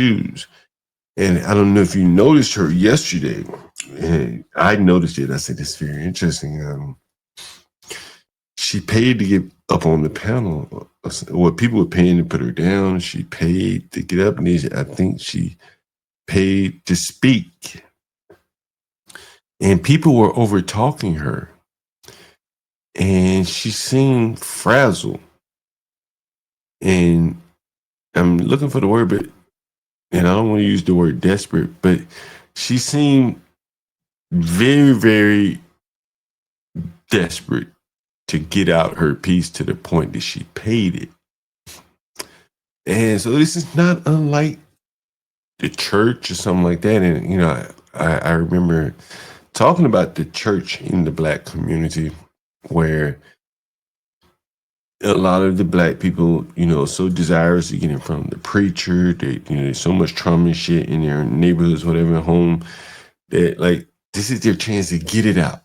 shoes. And I don't know if you noticed her yesterday. And I noticed it. I said, it's very interesting. She paid to get up on the panel. Well, people were paying to put her down. She paid to get up. And I think she paid to speak. And people were over talking her. And she seemed frazzled. And I'm looking for the word, and I don't want to use the word desperate, but she seemed very, very desperate to get out her piece to the point that she paid it. And so this is not unlike the church or something like that. And, you know, I remember talking about the church in the Black community where a lot of the Black people, you know, so desirous to get in front of the preacher. They, you know, there's so much trauma and shit in their neighborhoods, whatever, home, that like this is their chance to get it out.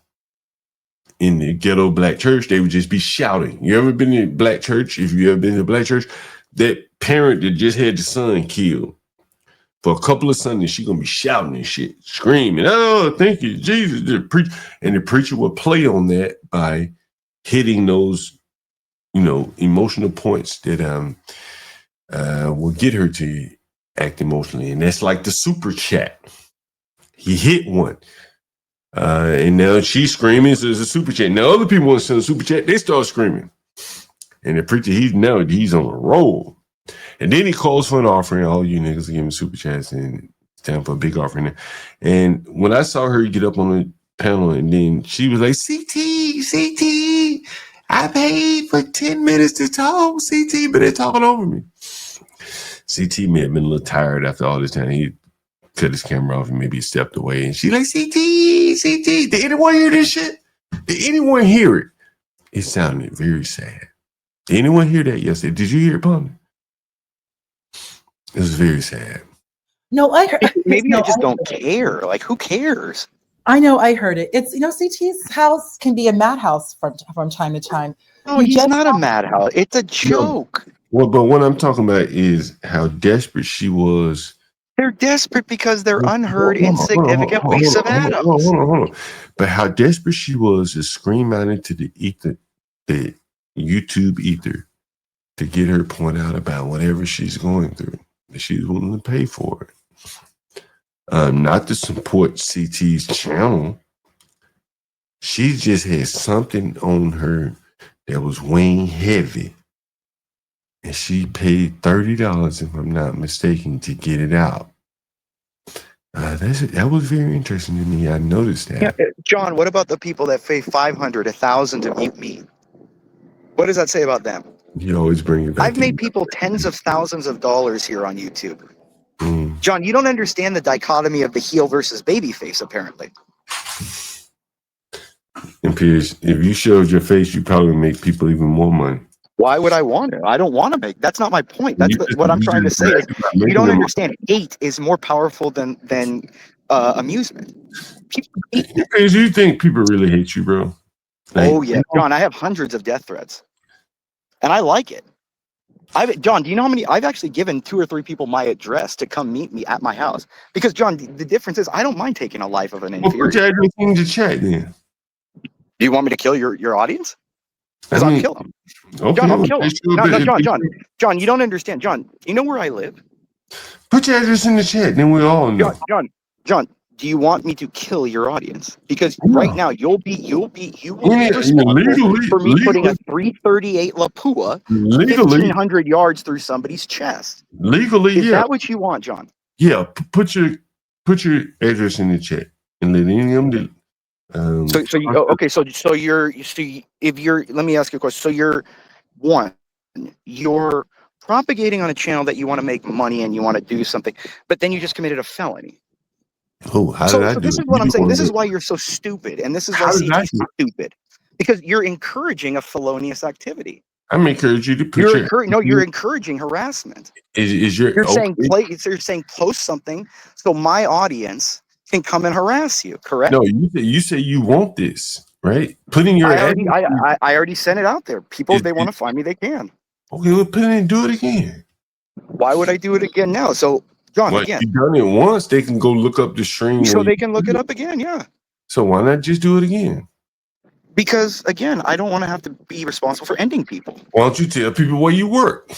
In the ghetto Black church, they would just be shouting. You ever been in Black church? If you ever been in a Black church, that parent that just had the son killed for a couple of Sundays, she gonna be shouting and shit, screaming, "Oh, thank you, Jesus!" And the preacher will play on that by hitting those, you know, emotional points that will get her to act emotionally. And that's like the super chat. He hit one. And now she's screaming, so there's a super chat. Now other people want to send a super chat, they start screaming. And the preacher, he's on a roll. And then he calls for an offering. All you niggas are giving super chats and it's time for a big offering. And when I saw her get up on the panel and then she was like, CT, I paid for 10 minutes to talk, CT, but they're talking over me. CT may have been a little tired after all this time. He cut his camera off and maybe stepped away. And she like, CT, did anyone hear this shit? Did anyone hear it? It sounded very sad. Did anyone hear that yesterday? Did you hear it, Ponder? It was very sad. No, I heard. Maybe I just don't care. Like, who cares? I know, I heard it. It's, you know, CT's house can be a madhouse from time to time. No, he's not a madhouse. It's a joke. No. Well, but what I'm talking about is how desperate she was. They're desperate because they're unheard, insignificant waste of atoms. Hold on. But how desperate she was to scream out into the ether, the YouTube ether, to get her point out about whatever she's going through. That she's willing to pay for it. Not to support CT's channel. She just had something on her that was weighing heavy. And she paid $30, if I'm not mistaken, to get it out. That was very interesting to me. I noticed that. Yeah, John, what about the people that pay $500, $1,000 to mute me? What does that say about them? You always bring it back. I've made people tens of thousands of dollars here on YouTube. John, you don't understand the dichotomy of the heel versus baby face, apparently. Imperious, if you showed your face, you probably make people even more money. Why would I want to? I don't want to make. That's not my point. That's what I'm trying to say. Is you don't understand. Hate is more powerful than amusement. Imperious, you think people really hate you, bro? Like, oh yeah, John. I have hundreds of death threats, and I like it. John, do you know how many? I've actually given 2 or 3 people my address to come meet me at my house because, John, the difference is I don't mind taking a life of an inferior. Well, put your address in the chat then. Do you want me to kill your audience? Because I'll kill them. Okay, John, I'll kill them. No, John, you don't understand. John, you know where I live? Put your address in the chat, then we all know. John, do you want me to kill your audience? Because right now you will be responsible for me putting a 338 Lapua 1,500 yards through somebody's chest. Legally, is that what you want, John? Yeah, put your address in the chat and let any of them do. Let me ask you a question. So you're propagating on a channel that you want to make money and you want to do something, but then you just committed a felony. Oh, how did I do? This is what I'm saying. This is why you're so stupid, and this is why CT's stupid, because you're encouraging a felonious activity. I'm encouraging you to put you're encouraging harassment. You're saying post something so my audience can come and harass you, correct? No, you say you want this, right? Putting your I already sent it out there. People, if they want to find me, they can. Okay, we'll put it in and do it again. Why would I do it again now? So John, Well, again, you done it once, they can go look up the stream. so where they you- can look it up again. Yeah. So why not just do it again? Because again, I don't want to have to be responsible for ending people. Why don't you tell people where you work?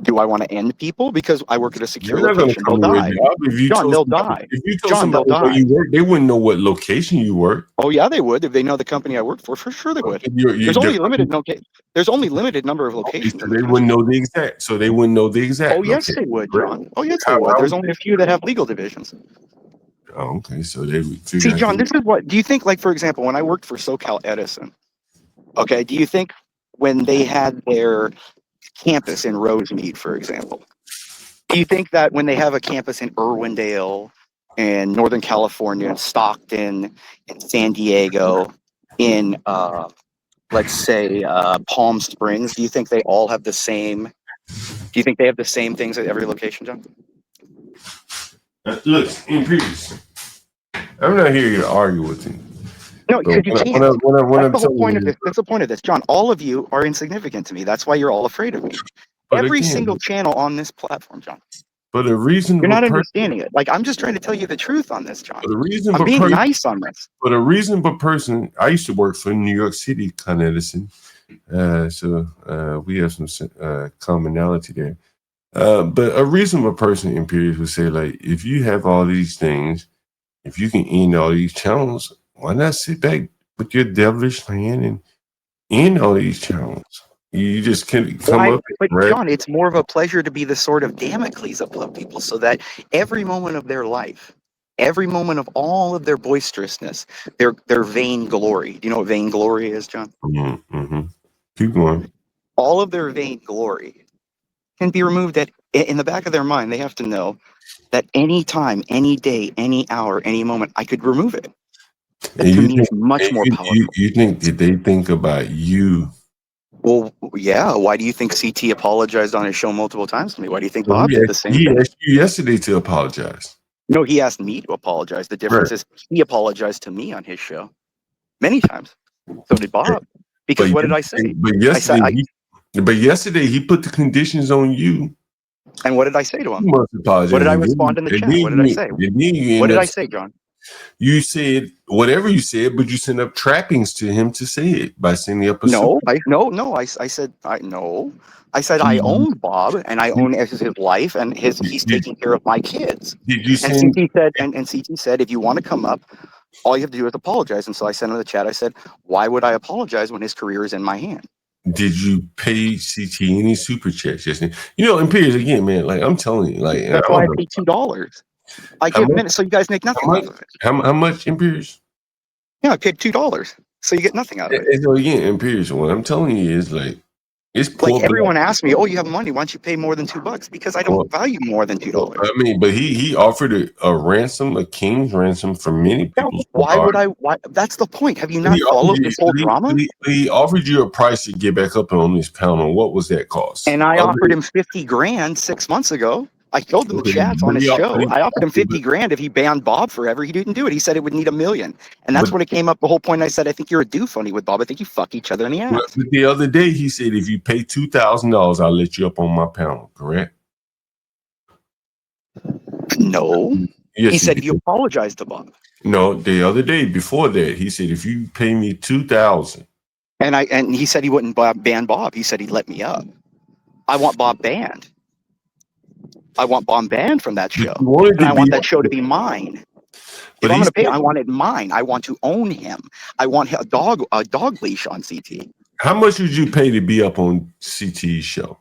Do I want to end people? Because I work at a secure They're not going to location. They'll come where die. you are. If you John, told they'll somebody, die. if you told John, they'll somebody where die. you work, they wouldn't know what location you work. Oh yeah, they would if they know the company I work for. For sure, they would. There's only limited number of locations. So In the they country. wouldn't know the exact. So they wouldn't know the exact. Oh yes, location. they would, Correct? John. Oh yes, they How- would. how There's would only a few that have legal divisions. Oh, okay. So they would figure See, out John, the- this is what. Do you think, like, for example, when I worked for SoCal Edison, okay, do you think when they had their campus in Rosemead, for example, do you think that when they have a campus in Irwindale, in Northern California, in Stockton, in San Diego, in let's say Palm Springs, do you think they all have the same? Do you think they have the same things at every location, John? Look, Imperious. I'm not here to argue with you. No, So because you can't. when I'm That's the whole telling point you of this. That's the point of this, John. All of you are insignificant to me. That's why you're all afraid of me. But Every again, single channel on this platform, John. but a You're reasonable not person, understanding it. Like, I'm just trying to tell you the truth on this, John. but a I'm reasonable being person, nice on this. but a reasonable person. I used to work for New York City, Con Edison, so we have some commonality there. But a reasonable person, Imperious, would say, like, if you have all these things, if you can end all these channels, why not sit back with your devilish hand and end all these channels? You just can come up. But Right? John, it's more of a pleasure to be the sword of Damocles above people, so that every moment of their life, every moment of all of their boisterousness, their vainglory. Do you know what vainglory is, John? Mm-hmm. Keep going. All of their vainglory can be removed in the back of their mind. They have to know that any time, any day, any hour, any moment, I could remove it. That And to you me think, is much and more powerful. you think that they think about you? Well, yeah. Why do you think CT apologized on his show multiple times to me? Why do you think So Bob did the same he thing? asked you yesterday to apologize. No, he asked me to apologize. The difference is he apologized to me on his show many times. So did Bob. Because But what did I say? but yesterday he put the conditions on you. And what did I say to You him? must apologize. What did I And then- respond in the and chat? then What did I you- say? and then you What end did up- I say, John? You said whatever you said, but you sent up trappings to him to say it by sending up a No, super. I said I said I own Bob and I own his life and he's taking care of my kids. Did you And send? CT said and CT said, if you want to come up, all you have to do is apologize. And so I sent him the chat. I said, why would I apologize when his career is in my hand? Did you pay CT any super checks yesterday? You know, Imperious again, man. Like I'm telling you, like That's why I paid $2. I How give much? minutes so you guys make nothing How off much? of it. How much, Imperious? Yeah, I paid $2. So you get nothing out of it. And so again, Imperious, what I'm telling you is like it's poor. Like everyone asks me, oh, you have money. Why don't you pay more than $2? Because I don't value more than $2. I mean, but he offered a ransom, a king's ransom for many people. Why would I? Why? That's the point. Have you not followed this whole drama? He offered you a price to get back up on this panel. What was that cost? And I offered him 50 grand 6 months ago. I showed him the chats on his show. I offered him 50 grand if he banned Bob forever. He didn't do it. He said it would need $1 million. And that's when it came up. The whole point I said, I think you're a do funny with Bob. I think you fuck each other in the ass. But the other day he said, if you pay $2,000, I'll let you up on my panel. Correct? No. Yes, he said if you apologize to Bob. No, the other day before that, he said, if you pay me $2,000. And he said he wouldn't ban Bob. He said he'd let me up. I want Bob banned. I want Bob banned from that show. And I want that show to be mine. If I'm going to pay, I want it mine. I want to own him. I want a dog leash on CT. How much would you pay to be up on CT's show?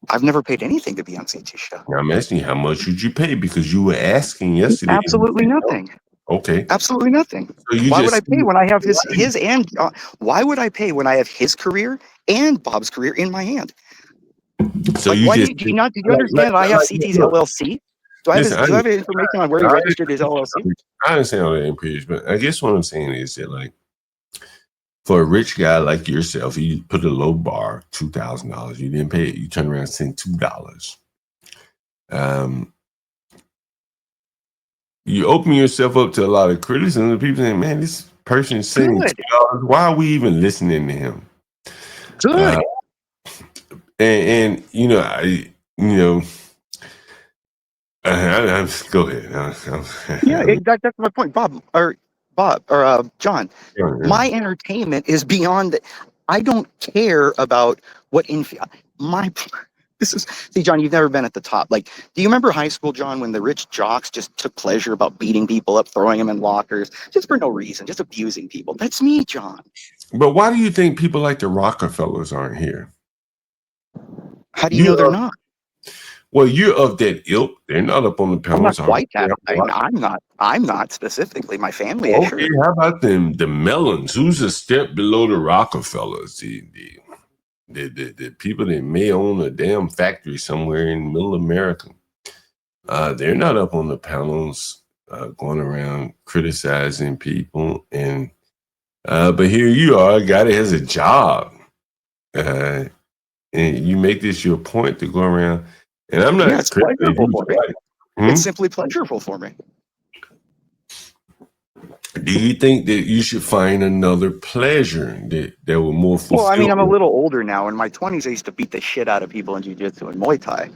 I've never paid anything to be on CT's show. I'm asking you, how much would you pay? Because you were asking yesterday. Absolutely nothing. Okay. Absolutely nothing. So why would I pay when I have his and why would I pay when I have his career and Bob's career in my hand? So like, do you understand that I have CT's LLC? Do I have information on where he registered his LLC? I understand all that, Imperious, but I guess what I'm saying is that, like, for a rich guy like yourself, you put a low bar, $2,000. You didn't pay it. You turn around and send $2. You open yourself up to a lot of criticism. People saying, "Man, this person is saying $2. Why are we even listening to him?" Good. And you know, Go ahead. Yeah, that's my point, John. My entertainment is beyond. I don't care about what my. This is see, John. You've never been at the top. Like, do you remember high school, John, when the rich jocks just took pleasure about beating people up, throwing them in lockers, just for no reason, just abusing people? That's me, John. But why do you think people like the Rockefellers aren't here? How do you You know they're are, not? well, you're of that ilk. They're not up on the I'm not panels. quite that. I'm not. I'm not specifically. My family is Okay, sure. how about them? The Mellons, who's a step below the Rockefellers? The people that may own a damn factory somewhere in middle America. They're not up on the panels going around criticizing people. And but here you are, a guy that has a job. And you make this your point to go around. And I'm Yeah, not it's pleasurable criticizing for me. It's simply pleasurable for me. Do you think that you should find another pleasure that will more Well, I mean, fulfill I'm a you? little older now. In my 20s, I used to beat the shit out of people in jiu-jitsu and Muay Thai. I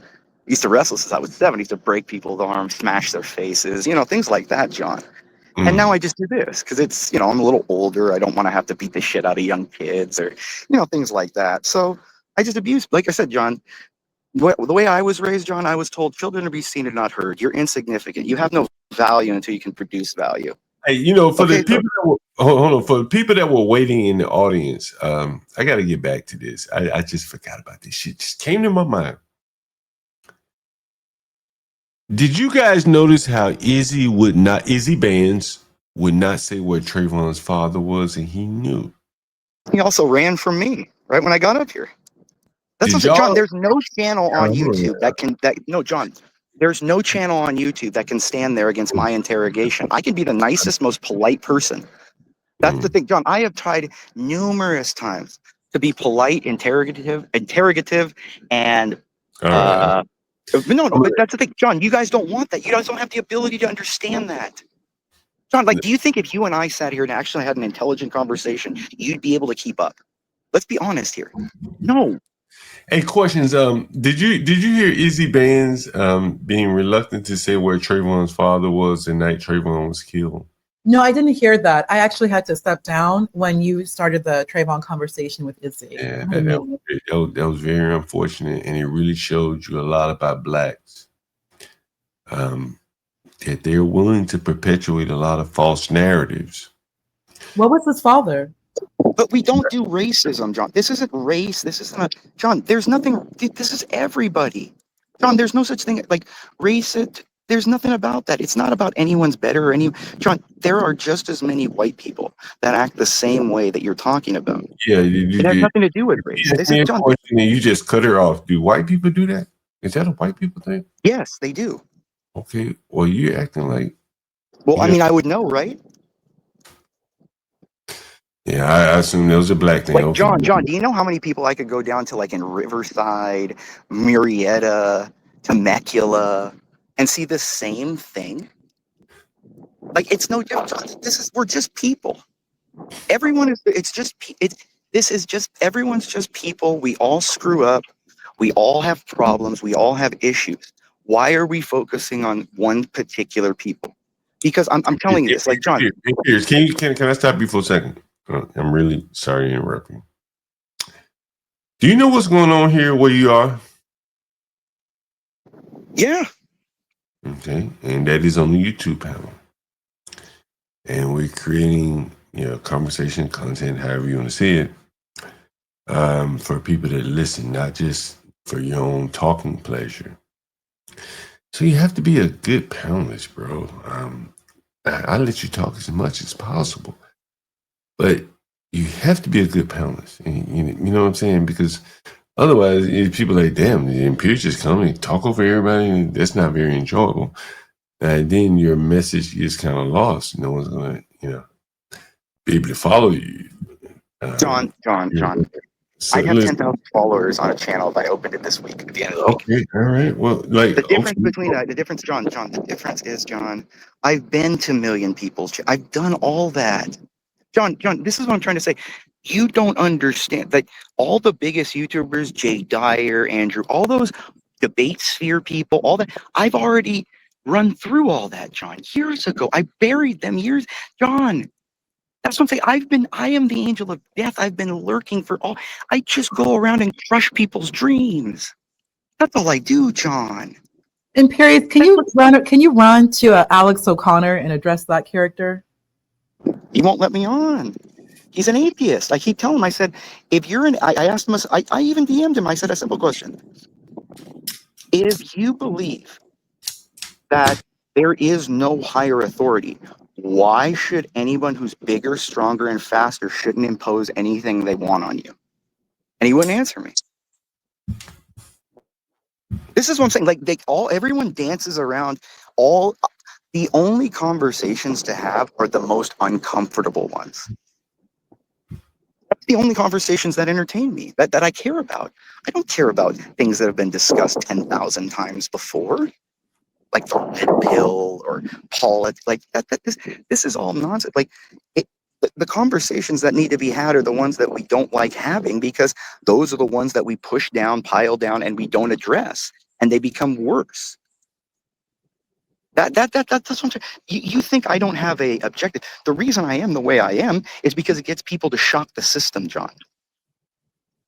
used to wrestle since I was 7. I used to break people's arms, smash their faces, things like that, John. And now Mm. I just do this because it's, I'm a little older. I don't want to have to beat the shit out of young kids or, things like that. So I just abuse, like I said, John, the way I was raised, John, I was told children are to be seen and not heard. You're insignificant. You have no value until you can produce value. Hey, for the Okay, so people that were hold on, for the people that were waiting in the audience, I got to get back to this. I just forgot about this shit. Just came to my mind. Did you guys notice how Izzy Bands would not say where Trayvon's father was, and he knew? he also ran from me right when I got up here. That's what I'm Did saying, John. y'all? There's no channel on YouTube no, John. There's no channel on YouTube that can stand there against my interrogation. I can be the nicest, most polite person. That's the Mm, thing, John. I have tried numerous times to be polite, interrogative, and all right. uh, no, I'm but that's the thing, John. You guys don't want that. You guys don't have the ability to understand that, John. Like, do you think if you and I sat here and actually had an intelligent conversation, you'd be able to keep up? Let's be honest here. No. Hey, questions. Did you hear Izzy Bands being reluctant to say where Trayvon's father was the night Trayvon was killed? No, I didn't hear that. I actually had to step down when you started the Trayvon conversation with Izzy. Yeah, I didn't know. that was very unfortunate, and it really showed you a lot about blacks. That they're willing to perpetuate a lot of false narratives. What was his father? But we don't do racism, John. This isn't race. This isn't John. There's nothing. This is everybody, John. There's no such thing like race. There's nothing about that. It's not about anyone's better or any. John, there are just as many white people that act the same way that you're talking about. Yeah, It has nothing to do with race. you asked This is me a John. question and you just cut her off. Do white people do that? Is that a white people thing? Yes, they do. Okay, well, you're acting like Well, I you know. mean, I would know, right? Yeah, I assume that was a black thing. Like Okay, John, do you know how many people I could go down to, like in Riverside, Murrieta, Temecula, and see the same thing? Like, it's no different. We're just people. Everyone is. It's just. This is just. Everyone's just people. We all screw up. We all have problems. We all have issues. Why are we focusing on one particular people? Because I'm telling you this, like John. Imperious, can I stop you for a second? I'm really sorry to interrupt you. Do you know what's going on here where you are? Yeah. Okay, and that is on the YouTube panel. And we're creating, conversation content, however you want to see it, for people that listen, not just for your own talking pleasure. So you have to be a good panelist, bro. I let you talk as much as possible, but you have to be a good panelist. And, you know what I'm saying? Because otherwise, if people are like, damn, the Imperious just come and talk over everybody, and that's not very enjoyable. And then your message is kind of lost. No one's going to, be able to follow you. John. So I'd have listen, 10,000 followers on a channel if I opened it this week at the end of the week. okay, all right. Well, like, The difference okay, between the difference, John, the difference is, John, I've been to million people's. I've done all that. John, this is what I'm trying to say. You don't understand. Like all the biggest YouTubers, Jay Dyer, Andrew, all those, debate sphere people, all that. I've already run through all that, John, years ago. I buried them years. John, that's what I'm saying. I am the angel of death. I've been lurking for all. I just go around and crush people's dreams. That's all I do, John. Imperious, can you run to Alex O'Connor and address that character? He won't let me on. He's an atheist. I keep telling him, I said, if you're an, I asked him, I even DM'd him. I said a simple question. If you believe that there is no higher authority, why should anyone who's bigger, stronger, and faster shouldn't impose anything they want on you? And he wouldn't answer me. This is what I'm saying. Like everyone dances around the only conversations to have are the most uncomfortable ones. That's the only conversations that entertain me, that I care about. I don't care about things that have been discussed 10,000 times before, like the red pill or politics. Like this is all nonsense. Like the conversations that need to be had are the ones that we don't like having, because those are the ones that we push down, pile down, and we don't address, and they become worse. That's what I'm saying. You think I don't have a objective? The reason I am the way I am is because it gets people to shock the system, John.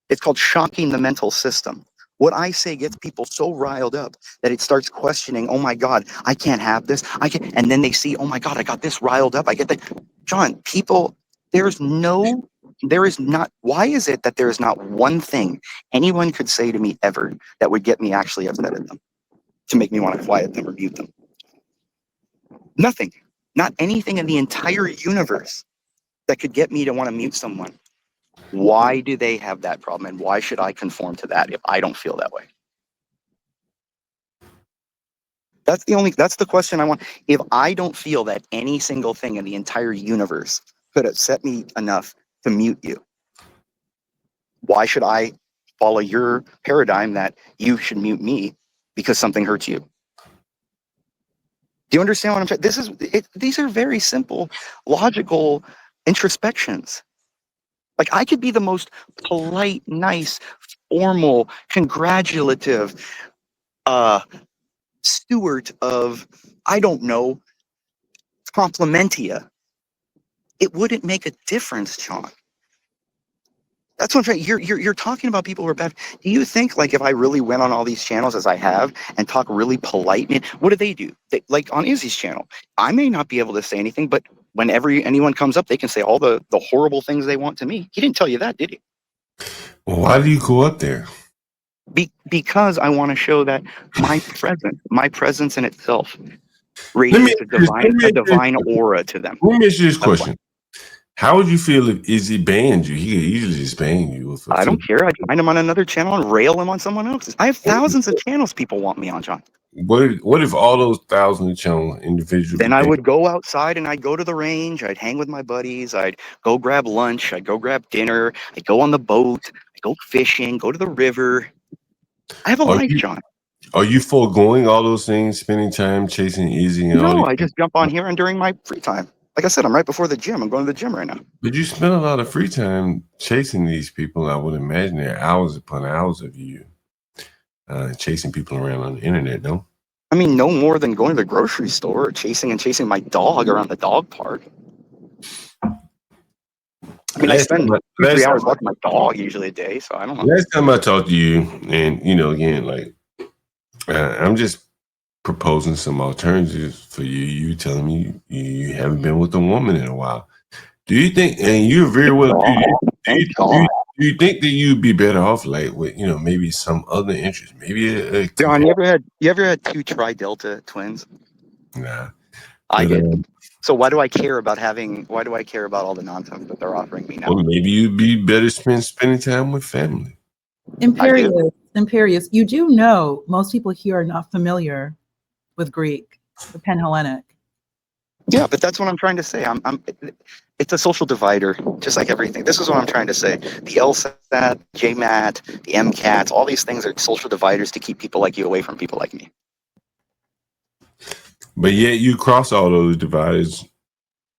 It's called shocking the mental system. What I say gets people so riled up that it starts questioning, oh my God, I can't have this. I can't. And then they see, oh my God, I got this riled up. I get that. John, people, there is not, why is it that there is not one thing anyone could say to me ever that would get me actually upset at them, to make me want to quiet them or mute them? Nothing. Not anything in the entire universe that could get me to want to mute someone. Why do they have that problem, and why should I conform to that if I don't feel that way? That's the question I want. If I don't feel that any single thing in the entire universe could upset me enough to mute you, why should I follow your paradigm that you should mute me because something hurts you? Do you understand what I'm saying? These are very simple, logical introspections. Like, I could be the most polite, nice, formal, congratulative steward of, I don't know, complimentia. It wouldn't make a difference, John. That's what I'm trying. You're talking about people who are bad. Do you think, like, if I really went on all these channels as I have and talk really polite, man, what do? Like on Izzy's channel, I may not be able to say anything, but whenever anyone comes up, they can say all the horrible things they want to me. He didn't tell you that, did he? Well, why do you go up there? Because I want to show that my presence in itself radiates a divine aura to them. Let me ask you this question. How would you feel if Izzy banned you? He could easily just ban you. I don't care. I'd find him on another channel and rail him on someone else's. I have thousands of channels people want me on, John. What if all those thousands of channels individually? Then I would go outside and I'd go to the range. I'd hang with my buddies. I'd go grab lunch. I'd go grab dinner. I'd go on the boat. I'd go fishing, go to the river. I have a life, John. Are you foregoing all those things, spending time chasing Izzy and all No, these I just jump on here and during my free time. Like I said, I'm right before the gym. I'm going to the gym right now. But you spend a lot of free time chasing these people. I would imagine there are hours upon hours of you chasing people around on the internet, no? I mean, no more than going to the grocery store or chasing my dog around the dog park. I mean, I spend 3 hours walking my dog usually a day, so I don't know. Last time I talked to you, and, again, like, I'm just proposing some alternatives for you. You telling me you haven't been with a woman in a while. Do you think, and you're very well, do you think that you'd be better off, like, with, maybe some other interest? Maybe John, you ever had 2 tri-delta twins? Nah. I did. So why do I care about all the nonsense that they're offering me now? Well, maybe you'd be better spending time with family. Imperious, you do know most people here are not familiar with Greek, the Panhellenic. Yeah, but that's what I'm trying to say. It's a social divider, just like everything. This is what I'm trying to say. The LSAT, JMAT, the MCATs, all these things are social dividers to keep people like you away from people like me. But yet you cross all those dividers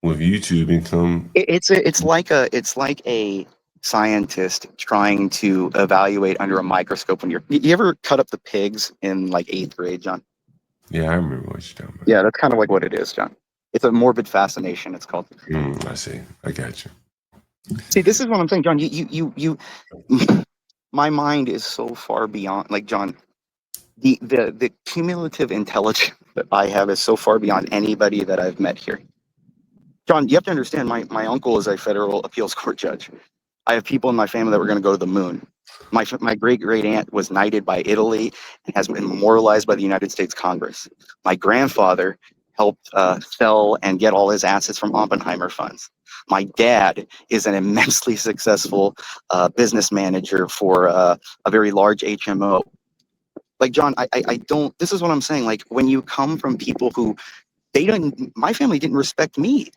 with YouTube and come. It's like a scientist trying to evaluate under a microscope when you ever cut up the pigs in like 8th grade, John? Yeah, I remember what you're talking about. Yeah, that's kind of like what it is, John. It's a morbid fascination, it's called. I see. I got you. See, this is what I'm saying, John. You my mind is so far beyond, like, John, the cumulative intelligence that I have is so far beyond anybody that I've met here. John, you have to understand, my uncle is a federal appeals court judge. I have people in my family that were going to go to the moon. My great great aunt was knighted by Italy and has been memorialized by the United States Congress. My grandfather helped sell and get all his assets from Oppenheimer funds. My dad is an immensely successful business manager for a very large HMO. Like, John, I don't. This is what I'm saying. Like, when you come from people who my family didn't respect me.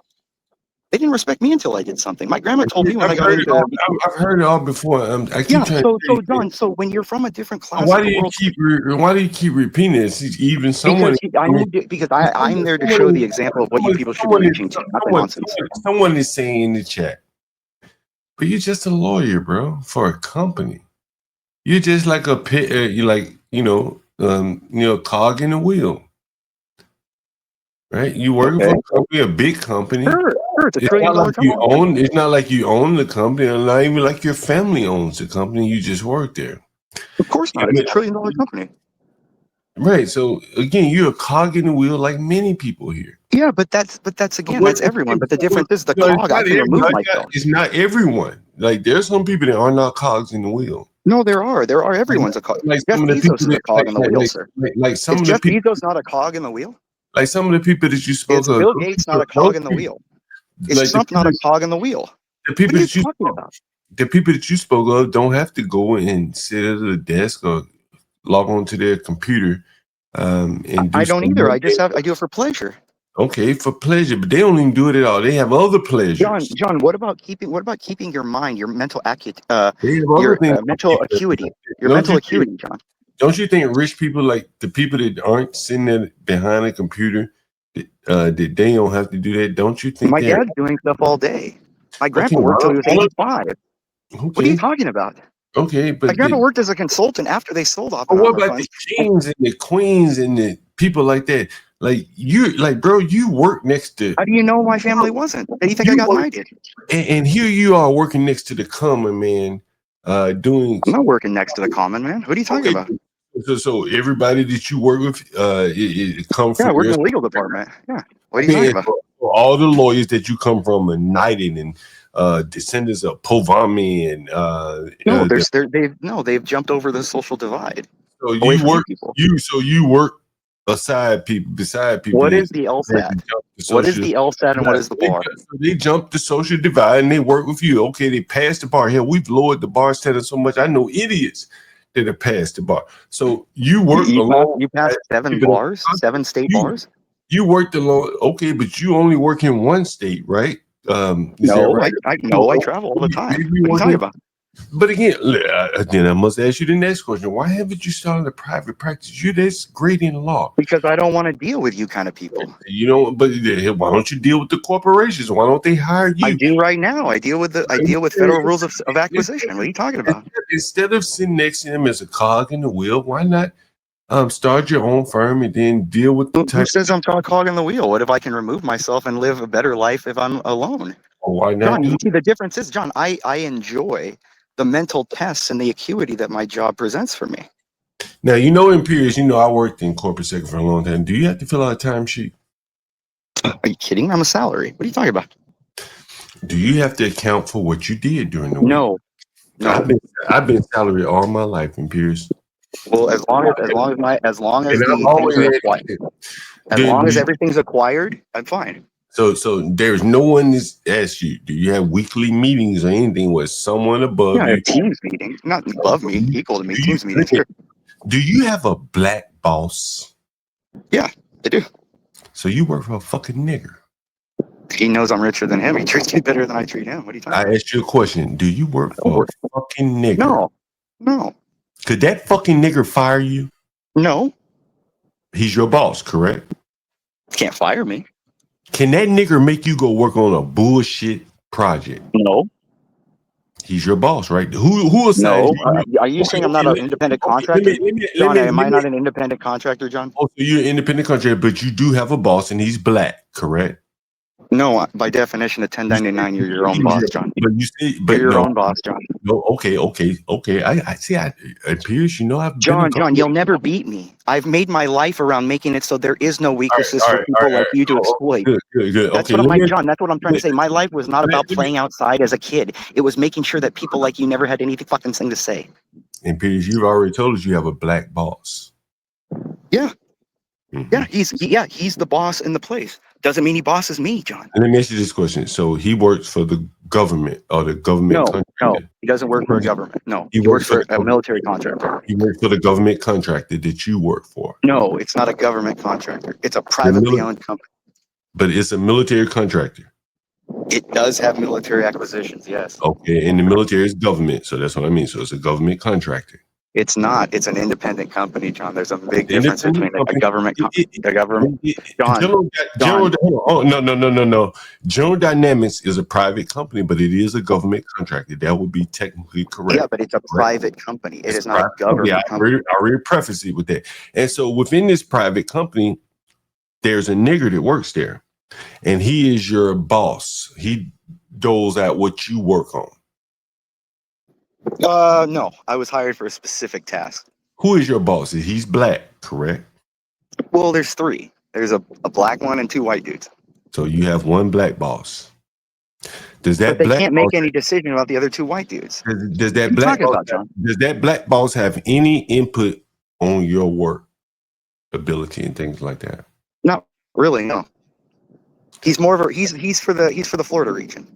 They didn't respect me until I did something. My grandma told me when I got into. I've heard it all before. I keep Yeah. trying. So John. So when you're from a different class Why of do the you world, keep repeating this? Even someone. because I'm there to show the example of what you people should be reaching to, not the nonsense. Someone is saying in the chat, but you're just a lawyer, bro, for a company. You're just like a pit. You're like cog in the wheel, right? You working for a company, a big company. Sure, it's a $1 trillion company. It's not like you own the company, and not even like your family owns the company. You just work there. Of course not. It's a $1 trillion company. Right. So again, you're a cog in the wheel, like many people here. Yeah, but that's again, that's everyone. But the difference is the cog. I can remove myself. It's not everyone. Like, there's some people that are not cogs in the wheel. No, there are. Everyone's a cog. Like Jeff some of the Bezos people is a cog in the wheel, sir. like some Is of the Jeff people, Bezos not a cog in the wheel? like some of the people that you spoke Is of. Bill Gates not a cog in the wheel? Is Trump not a cog in the wheel? The people What are that you talking about? The people that you spoke of don't have to go and sit at a desk or log on to their computer. And do I don't either. work. I do it for pleasure. Okay, for pleasure, but they don't even do it at all. They have other pleasures. John, what about keeping your mind, your mental acuity, mental acuity, John? Don't you think rich people, like the people that aren't sitting there behind a computer, that they don't have to do that? Don't you think My dad's doing stuff all day. My grandpa worked till he was 85. Okay. What are you talking about? Okay, but my grandpa worked as a consultant after they sold Oppenheimer. What about the kings and the queens and the people like that? Like, bro, you work next to. How do you know my family wasn't? How do you think I got knighted? And here you are working next to the common man, doing. I'm not working next to the common man. What are you talking about? So everybody that you work with, it comes from. Yeah, I work in the legal department. Yeah. What are you talking about? For all the lawyers that you come from are knighted and descendants of Povami and they've jumped over the social divide. So you work beside people. What is the LSAT? What is the LSAT and what is the bar? They jump the social divide and they work with you. Okay, they passed the bar. Hell, we've lowered the bar standard so much. I know idiots that have passed the bar. So you work alone. You passed 7 bars, 7 state bars. You worked alone. Okay, but you only work in one state, right? No, right? I travel all the time. What are you talking about? But again, then I must ask you the next question. Why haven't you started a private practice? You're this great in law. Because I don't want to deal with you kind of people. But why don't you deal with the corporations? Why don't they hire you? I do right now. I deal with federal rules of acquisition. What are you talking about? Instead of sitting next to him as a cog in the wheel, why not start your own firm and then deal with the Who says I'm a cog in the wheel? What if I can remove myself and live a better life if I'm alone? Well, why not? John, you see, the difference is, John, I enjoy the mental tests and the acuity that my job presents for me. Now, Imperious, I worked in corporate sector for a long time. Do you have to fill out a timesheet? Are you kidding? I'm a salary. What are you talking about? Do you have to account for what you did during the week? No. No. I've been salary all my life, Imperious. Well, as long as everything's acquired, I'm fine. So there's no one that's asked you, do you have weekly meetings or anything with someone above you? Yeah, a Teams meeting. Not above me, equal to me. Teams meetings. Sure. Do you have a black boss? Yeah, I do. So you work for a fucking nigger. He knows I'm richer than him. He treats me better than I treat him. What are you talking about? I asked you a question. Do you work for a fucking nigger? No. Could that fucking nigger fire you? No. He's your boss, correct? Can't fire me. Can that nigger make you go work on a bullshit project? No. He's your boss, right? Who assigns No, you? are you saying I'm not an independent Okay, contractor? John, am I let me. not an independent contractor, John? Oh, so you're an independent contractor, but you do have a boss, and he's black, correct? No, by definition, a You say 1099, you're your own he's boss, your, John. but you say, You're but your no, own boss, John. no. Okay. I see. Imperious, you know, I've been a John, couple. you'll never beat me. I've made my life around making it so there is no weaknesses All for right, people like you to Oh, exploit. good. That's Okay, what I'm let like, me. John. That's what I'm trying to say. My life was not about Let me playing outside as a kid. It was making sure that people like you never had anything fucking thing to say. Imperious, you've already told us you have a black boss. Yeah, Mhm. he's the boss in the place. Doesn't mean he bosses me, John. And let me ask you this question: so he works for the government or the government No, contractor? he doesn't work for a government. No, He he works works for for the a military contractor. he works for the government contractor that you work for. No, it's not a government contractor. It's a The privately owned company. But it's a military contractor. It does have military acquisitions, yes. Okay, and the military is government, so that's what I mean. So it's a government contractor. It's not. It's an independent company, John. There's a big difference Independent between a company. government, the government. John, General, John, oh no. General Dynamics is a private company, but it is a government contractor. That would be technically yeah, correct. but it's a Right? private company. It It's is a not a private company. government company. I already prefaced it with that. And so within this private company, there's a nigger that works there, and he is your boss. He doles out what you work on. No, I was hired for a specific task. Who is your boss? He's black, correct? Well, there's three. There's a black one and two white dudes. So you have one black boss. Does But that they black can't boss make any decision about the other two white dudes. does What are that you black talking boss about, John? does that black boss have any input on your work ability and things like that? No, really, no. He's more of a he's for the Florida region.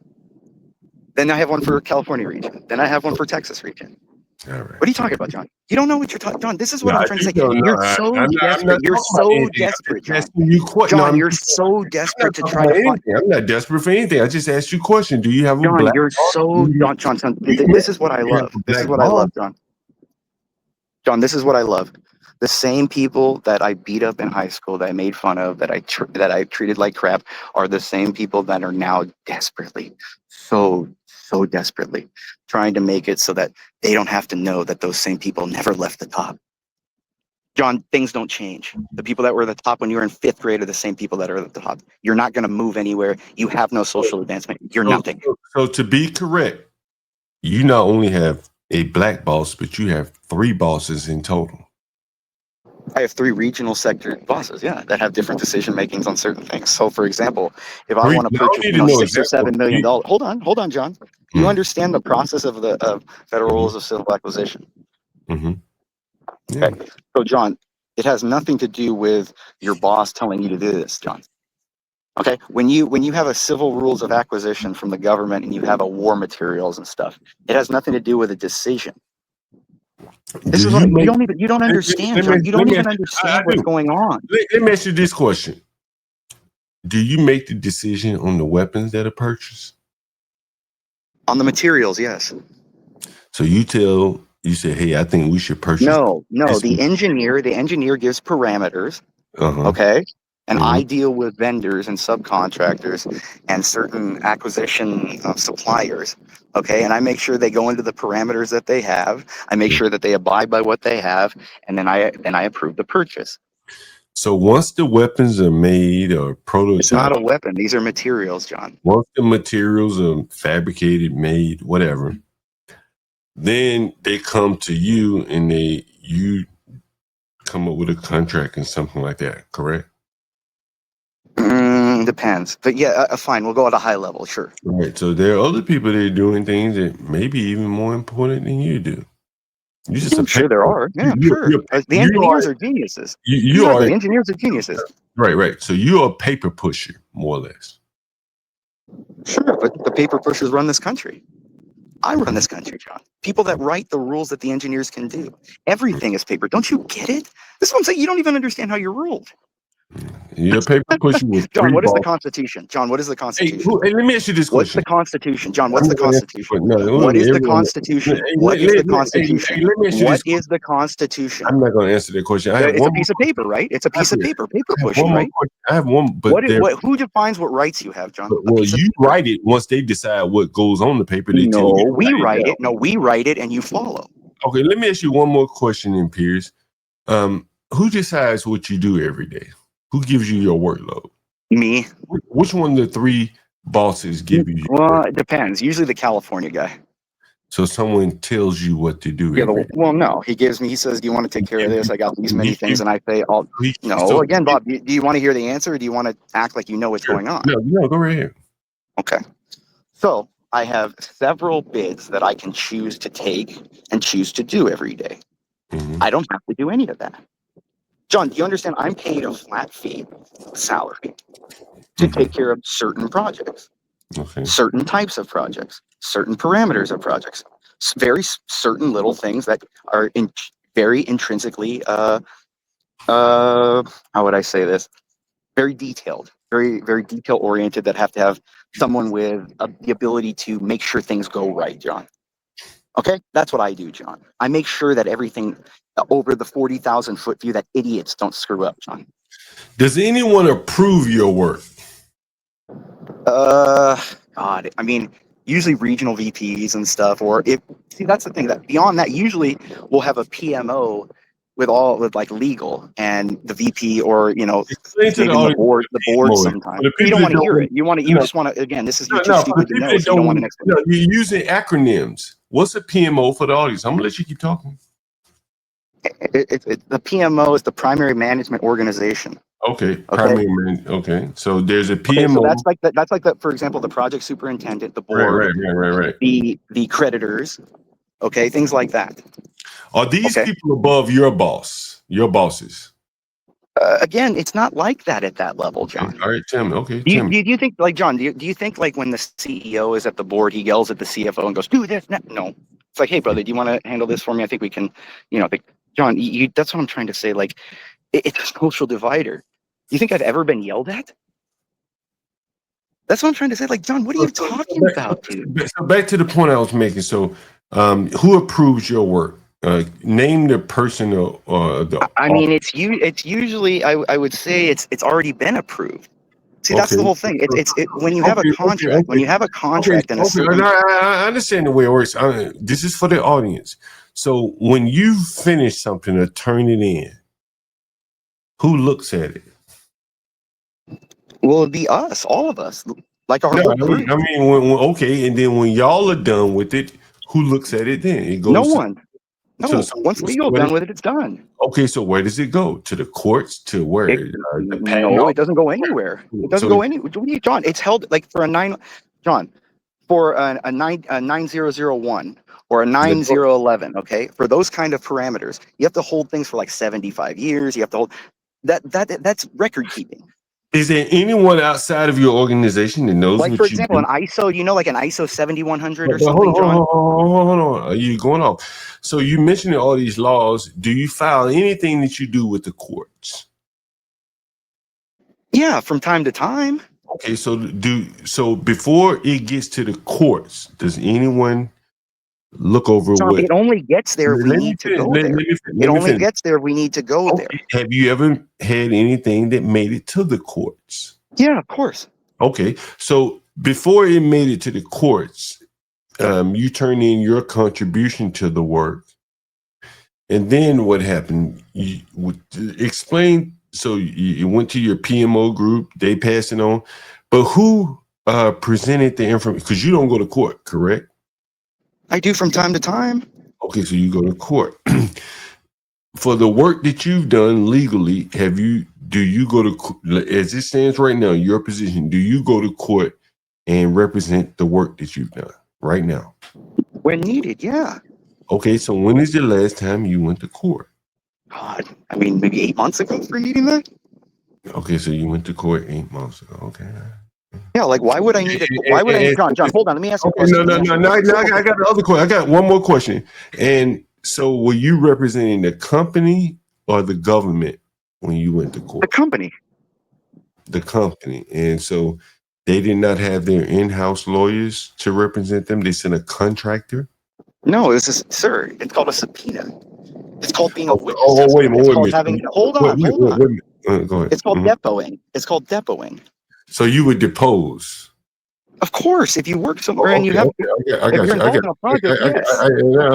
Then I have one for California region. Then I have one for Texas region. All right. What are you talking about, John? You don't know what you're talking, John. This is what No, I'm I trying to do say. know. No, You're so I'm desperate. not You're talking about so anything. desperate, I'm John. just asking you questions. John, you're so desperate to try to find. I'm not desperate for anything. I just asked you a question. Do you have a John, black you're boss? so John. This is what I You have love. a This is black what I boss? love, John. John, this is what I love. The same people that I beat up in high school, that I made fun of, that I treated like crap, are the same people that are now desperately, so desperately trying to make it so that they don't have to know that those same people never left the top. John, things don't change. The people that were at the top when you were in fifth grade are the same people that are at the top. You're not going to move anywhere. You have no social advancement. You're nothing. So to be correct, you not only have a black boss, but you have 3 bosses in total. I have 3 regional sector bosses, yeah, that have different decision makings on certain things. So, for example, if I 3. want to I don't purchase, need to know $6 or exactly. $7 million, hold on, John. Do you Mm. understand the process of the federal rules of civil acquisition? Mm-hmm. Yeah. Okay. So, John, it has nothing to do with your boss telling you to do this, John. Okay, when you have a civil rules of acquisition from the government and you have a war materials and stuff, it has nothing to do with a decision. This is what you don't understand, John. You don't even understand what's going on. Let me ask you this question. Do you make the decision on the weapons that are purchased? On the materials, yes. So you say, hey, I think we should purchase. No. The engineer gives parameters. Uh-huh. Okay. And Mhm. I deal with vendors and subcontractors and certain acquisition suppliers. Okay. And I make sure they go into the parameters that they have. I make sure that they abide by what they have. And then I approve the purchase. So once the weapons are made or prototyped, It's not a weapon. These are materials, John. once the materials are fabricated, made, whatever, then they come to you and you come up with a contract and something like that, correct? Depends. But yeah, fine. We'll go at a high level. Sure. Right. So there are other people that are doing things that may be even more important than you do. You just I'm sure there are. Yeah, I'm sure. The engineers are geniuses. You are the engineers are geniuses. Right. So you're a paper pusher, more or less. Sure, but the paper pushers run this country. I run this country, John. People that write the rules that the engineers can do. Everything is paper. Don't you get it? This is what I'm saying. You don't even understand how you're ruled. Your paper pushing with John, 3 what is the balls. Constitution? John, what is the Hey, Constitution? hey, let me ask you this What's question. the Constitution? John, I'm what's the not gonna answer the Constitution? question. No, What is the everyone. Constitution? Hey, What is the hey, Constitution? let me ask you What this. is the Constitution? I'm not going to answer that question. I have It's a one more piece of paper, right? It's a piece of paper, paper I have pushing, one more right? question. I have one, but Who defines what rights you have, John? A well, piece of you paper? write it. Once they decide what goes on the paper, they tell No, you to we write it write down. it. No, we write it and you follow. Okay, let me ask you one more question, Imperious. Who decides what you do every day? Who gives you your workload? Me. Which one of the 3 bosses give you your Well, work? it depends. Usually the California guy. So someone tells you what to do Yeah, every day. well, no. He says, do you want to take care of this? I got these many things. And I say, no. So Again, Bob, do you want to hear the answer or do you want to act like you know what's going on? No, go right here. Okay. So I have several bids that I can choose to take and choose to do every day. Mhm. I don't have to do any of that. John, do you understand? I'm paid a flat fee salary to take care of certain projects, Okay. certain types of projects, certain parameters of projects, very certain little things that are very intrinsically, how would I say this? Very detailed, very, very detail oriented that have to have someone with the ability to make sure things go right, John. Okay, that's what I do, John. I make sure that everything over the 40,000-foot view, that idiots don't screw up, John. Does anyone approve your work? God, I mean, usually regional VPs and stuff, or that's the thing, that beyond that, usually we'll have a PMO with like legal and the VP, or Explain to the maybe audience the board more. sometimes. For the You people don't that want to hear it. You no, just want to, again, this is, you're too no, for the stupid to people know, that so you don't want an explanation. you're using acronyms. What's a PMO for the audience? I'm gonna let you keep talking. The PMO is the primary management organization. Okay, primary man. Okay, so there's a Okay, so PMO. that's like the, for example, the project superintendent, the board, Right. the creditors, okay, things like that. Are these Okay. people above your boss? Your bosses? Again, it's not like that at that level, John. All right, tell me. Okay, Do tell me. you think, like, John, do you think, like, when the CEO is at the board, he yells at the CFO and goes, do this? No. It's like, hey, brother, do you want to handle this for me? I think we can, John, that's what I'm trying to say. Like, it's a social divider. You think I've ever been yelled at? That's what I'm trying to say. Like, John, what are you talking about, dude? So back to the point I was making. So, who approves your work? Name the person or the. I mean, it's usually, I would say it's already been approved. See, that's Okay. the whole thing. When you have a contract, when you have a contract and a certain. I understand the way it works. This is for the audience. So when you finish something or turn it in, who looks at it? Well, it'd be us, all of us, like our No, whole group. I mean, okay, and then when y'all are done with it, who looks at it then? It goes. No one. No. So Once legal's done with it, it's done. Okay, so where does it go? To the courts? To where? The patent No, office? it doesn't go anywhere. It doesn't So go anywhere. John, it's held like for a 9001 or a 9011. Okay, for those kind of parameters, you have to hold things for like 75 years. You have to hold that's record keeping. Is there anyone outside of your organization that knows Like, what for you example, do? an ISO, like an ISO 7100 or But something, John. hold on. Are you going off? So you mentioned all these laws. Do you file anything that you do with the courts? Yeah, from time to time. Okay, so before it gets to the courts, does anyone look over John, what? it only gets there if we Let me need to finish. go there. It Let me only finish. gets there if we need to go there. Okay. Have you ever had anything that made it to the courts? Yeah, of course. Okay, so before it made it to the courts, you turn in your contribution to the work, and then what happened? You would explain. So you went to your PMO group; they passed it on, but who presented the information? Because you don't go to court, correct? I do from time to time. Okay, so you go to court. For the work that you've done legally, do you go to, as it stands right now, your position, do you go to court and represent the work that you've done right now? When needed, yeah. Okay, so when is the last time you went to court? God, I mean, maybe 8 months ago for needing that. Okay, so you went to court 8 months ago. Okay. Yeah, like why would I need it? Why would I? John, hold on. Let me ask you a question. No. I got the other question. I got one more question. And so, were you representing the company or the government when you went to The court? company. the company, and so they did not have their in-house lawyers to represent them. They sent a contractor. No, this is, sir. It's called a subpoena. It's called being a Oh, witness tester. It's wait a called minute. having. Hold on, hold on. Wait a minute. Go ahead. It's called depoting. It's called depoting. So you would depose. Of course, if you work somewhere Oh, and you okay, have, I if got you're you. I involved got in a project, yes.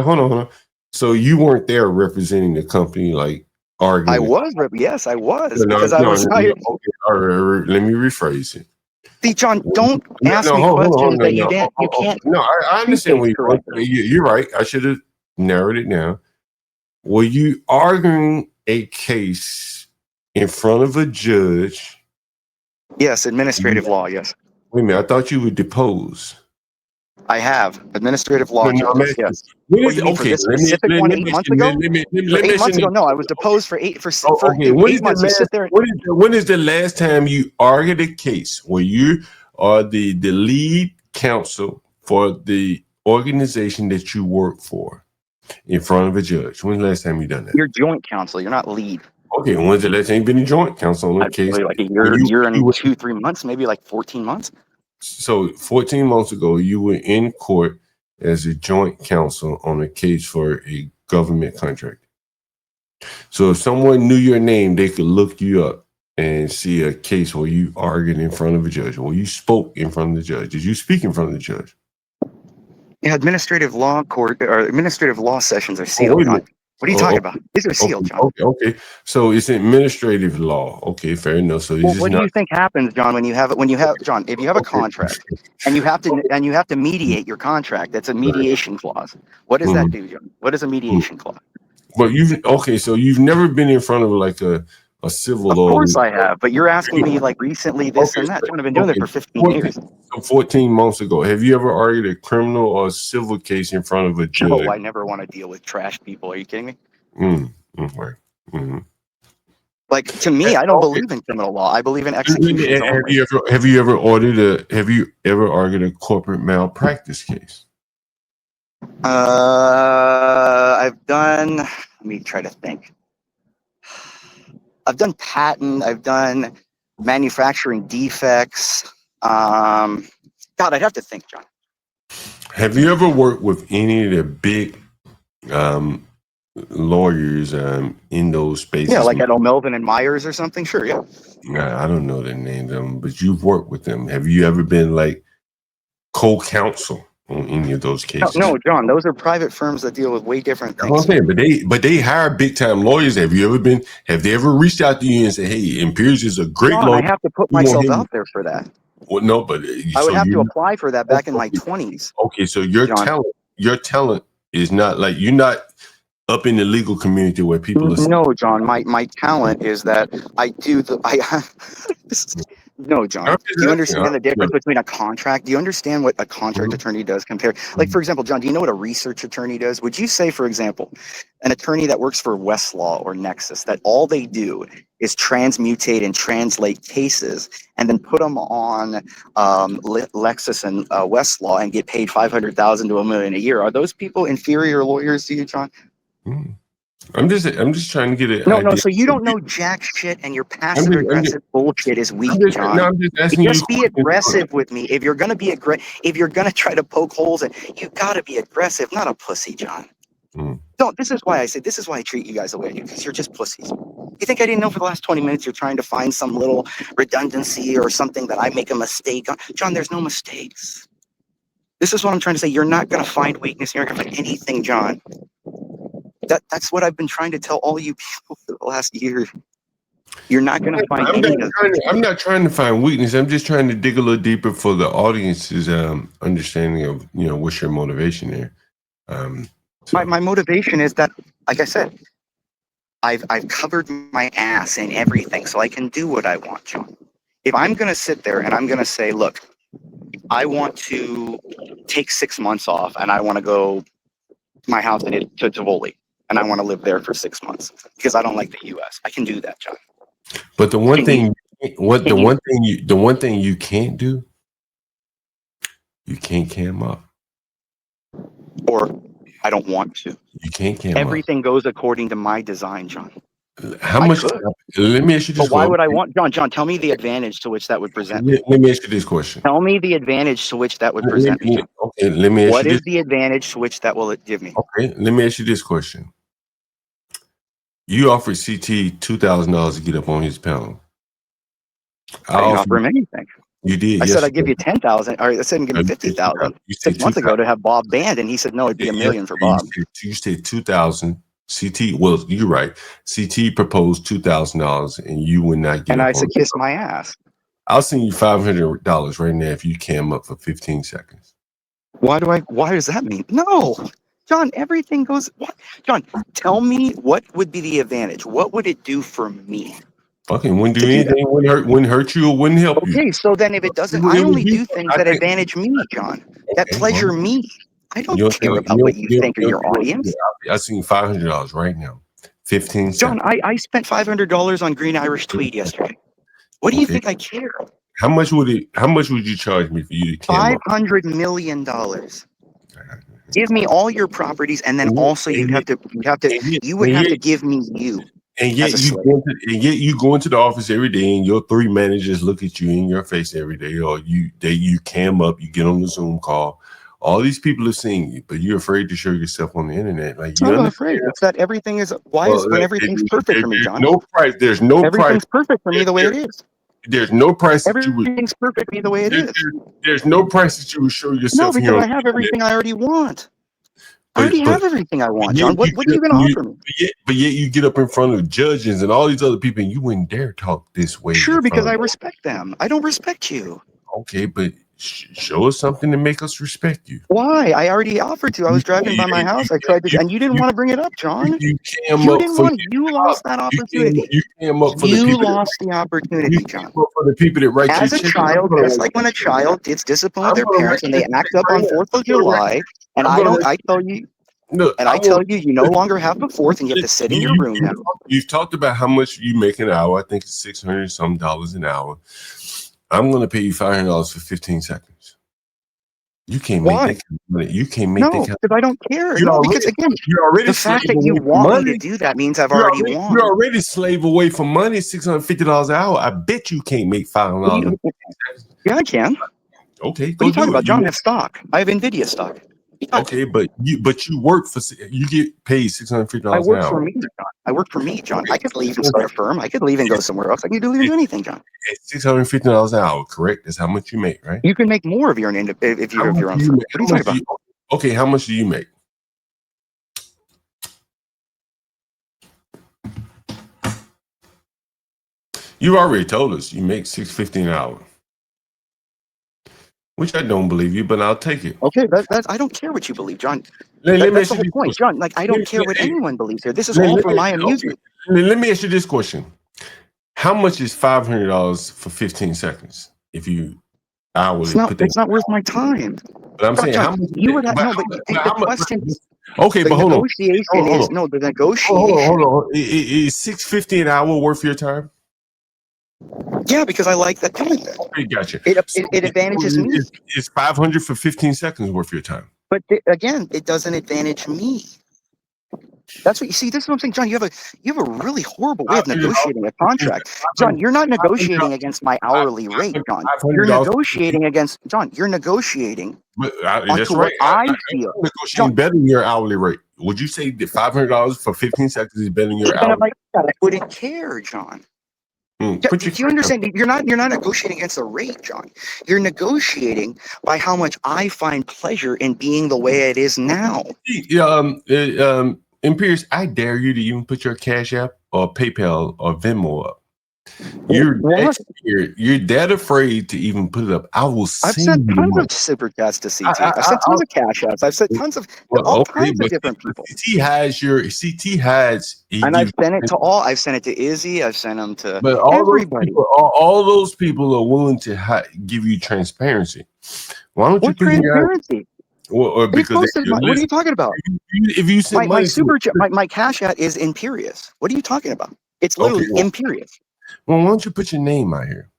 hold on. So you weren't there representing the company, like I arguing. was, yes, I was, No, because I was hired. okay, all right, let me rephrase it. See, John, don't ask No, me hold on, questions that you no. didn't, you can't No, I understand suitcase where you're going. correctly. You're right. I should have narrowed it down. Were you arguing a case in front of a judge? Yes, administrative law. Yes, Wait a minute. I thought you would depose. I have administrative law No, I'm judges. asking. Yes. When What is do you mean for okay? this specific one 8 months ago? For Let me 8 months ask you. ago, no, I was deposed for Okay, when is 8 months. You sit there. when is the last time you argued a case where you are the lead counsel for the organization that you work for in front of a judge? When's the last time you done that? You're joint counsel. You're not lead. Okay, when's the last time you been a joint counsel on a case? Like a When year and were- 2-3 months, maybe like 14 months. So 14 months ago, you were in court as a joint counsel on a case for a government contract. So if someone knew your name, they could look you up and see a case where you argued in front of a judge or you spoke in front of the judge. Did you speak in front of the judge? Yeah, administrative law court or administrative law sessions are Oh, sealed. wait a minute. What are you talking about? These are sealed, John. Okay. So it's administrative law. Okay, fair enough. So this is What do not. you think happens, John, when you have John, if you have a contract and you have to mediate your contract, that's a mediation clause. What does that do, John? What is a mediation clause? But so you've never been in front of like a civil law. Of course I have, but you're asking me like recently this and that. John, I've been doing it for 15 years. So 14 months ago, have you ever argued a criminal or a civil case in front of a judge? No, I never want to deal with trash people. Are you kidding me? Right. Mm-hmm. Like, to me, I don't believe in criminal law. I believe in executions only. Have you ever argued a corporate malpractice case? I've done. Let me try to think. I've done patent. I've done manufacturing defects. God, I'd have to think, John. Have you ever worked with any of the big lawyers in those spaces? Yeah, like at O'Melvin and Myers or something. Sure, yeah. I don't know the name of them, but you've worked with them. Have you ever been like co-counsel on any of those cases? No, John. Those are private firms that deal with way different things. I'm saying, but they hire big time lawyers. Have they ever reached out to you and said, "Hey, Imperious is a great John, lawyer"? I have to put myself out there for that. Well, no, but I would have to apply for that back in my 20s. Okay, so your talent is not like you're not up in the legal community where people are. No, John. My talent is that I do the No, John. Do you understand the difference between a contract? Do you understand what a contract attorney does compared? Like, for example, John, do you know what a research attorney does? Would you say, for example, an attorney that works for Westlaw or Nexus, that all they do is transmutate and translate cases and then put them on Lexus and Westlaw and get paid $500,000 to $1 million a year? Are those people inferior lawyers to you, John? I'm just trying to get it. No. So you don't know jack shit, and your passive aggressive bullshit is weak, John. I'm just asking just be aggressive with me. If you're gonna be if you're gonna try to poke holes in, you gotta be aggressive, not a pussy, John. No, this is why I treat you guys the way I do, because you're just pussies. You think I didn't know for the last 20 minutes you're trying to find some little redundancy or something that I make a mistake on? John, there's no mistakes. This is what I'm trying to say. You're not gonna find weakness. You're not gonna find anything, John. That's what I've been trying to tell all you people for the last year. You're not going to find I'm not trying to find weakness. I'm just trying to dig a little deeper for the audience's understanding of what's your motivation there. My motivation is that, like I said, I've covered my ass in everything, so I can do what I want, John. If I'm going to sit there and I'm going to say, look, I want to take 6 months off and I want to go to my house to Tivoli. And I want to live there for 6 months because I don't like the U.S. I can do that, John. But the one thing you can't do, you can't cam up. Or I don't want to. You can't cam up. Everything goes according to my design, John. How I much? could. Let me ask you this But why question. would I want John? John, tell me the advantage to which that would present me. Let me ask you this question. Tell me the advantage to which that would Let present me, me, John. okay, let me ask What you this. is the advantage to which that will give me? Okay, let me ask you this question. You offered CT $2,000 to get up on his panel. I didn't offer him anything. You did. I said I'd Yesterday. give you 10,000, or I said I'd give him 50,000 You said 6 months 2,000. ago to have Bob banned, and he said no, it'd be $1 million for Bob. You said 2,000. CT. Well, you're right. CT proposed $2,000, and you would not get And up I on said it. kiss my ass. I'll send you $500 right now if you cam up for 15 seconds. Why does that mean? No, John, everything goes. What? John, tell me what would be the advantage? What would it do for me? Okay, wouldn't do To do that. anything. Wouldn't hurt you or wouldn't help you. Okay, so then if it doesn't, I only do things that advantage me, John, that pleasure me. I don't care about what you think or your audience. I seen $500 right now. 15 John, seconds. I spent $500 on Green Irish Tweed yesterday. What do you think I care? How much would you charge me for you to cam up? $500 million. Give me all your properties, and then also you would have to give me you. And yet you go into the office every day, and your 3 managers look at you in your face every day, or you cam up, you get on the Zoom call. All these people are seeing you, but you're afraid to show yourself on the internet. Like I'm not afraid. It's that everything is. Why is when everything's perfect for me, John? No price. There's no price. Everything's perfect for me the way it is. There's no price that you would. Everything's perfect for me the way it is. There's no price that you would show yourself. No, because I have everything I already want. I already have everything I want, John. What are you going to offer me? But yet you get up in front of judges and all these other people, and you wouldn't dare talk this way. Sure, because I respect them. I don't respect you. Okay, but show us something to make us respect you. Why? I already offered to. I was driving by my house. I tried to, and you didn't want to bring it up, John. You lost that opportunity. You lost the opportunity, John. For the people that write as a child, just like when a child gets disciplined with their parents and they act up on 4th of July, and I tell you, you no longer have the 4th, and you have to sit in your room now. You've talked about how much you make an hour. I think it's $600 some an hour. I'm going to pay you $500 for 15 seconds. You can't make that kind of money. You can't make that kind of money. Because I don't care. Because again, the fact that you want me to do that means I've already won. You're already slave away from money, $650 an hour. I bet you can't make $500. Yeah, I can. Okay, what are you talking about, John? I have stock. I have NVIDIA stock. Okay, but you work for, you get paid $650 an hour. I work for me, John. I could leave and start a firm. I could leave and go somewhere else. I can do anything, John. It's $650 an hour, correct? That's how much you make, right? You can make more if you have your own firm. What are you talking about? Okay, how much do you make? You already told us you make $650 an hour. Which I don't believe you, but I'll take it. Okay, I don't care what you believe, John. That's the whole point, John. Like, I don't care what anyone believes here. This is all for my amusement. Let me ask you this question: how much is $500 for 15 seconds? If you hourly, it's not worth my time. But I'm saying, how much? You would have no. But the question. Okay, but hold on. The negotiation. Hold on. Is $650 an hour worth your time? Yeah, because I like that doing that. Okay, gotcha. It advantages me. Is 500 for 15 seconds worth your time? But again, it doesn't advantage me. That's what you see. This is what I'm saying, John. You have a really horrible way of negotiating a contract, John. You're not negotiating against my hourly rate, John. You're negotiating against John. You're negotiating. That's right. I feel negotiating better than your hourly rate. Would you say that $500 for 15 seconds is better than your hourly? I wouldn't care, John. Do you understand? You're not negotiating against the rate, John. You're negotiating by how much I find pleasure in being the way it is now. Imperious, I dare you to even put your Cash App or PayPal or Venmo up. You're that afraid to even put it up. I will send I've sent tons of super chats to CT. I've sent tons of Cash Apps. I've sent tons of all kinds of different people. CT has, and I've sent it to all. I've sent it to Izzy. I've sent them to everybody. All those people are willing to give you transparency. Why don't you put transparency? Because what are you talking about? If you send my super chat, my Cash App is Imperious. What are you talking about? It's literally Imperious. Well, why don't you put your name out here?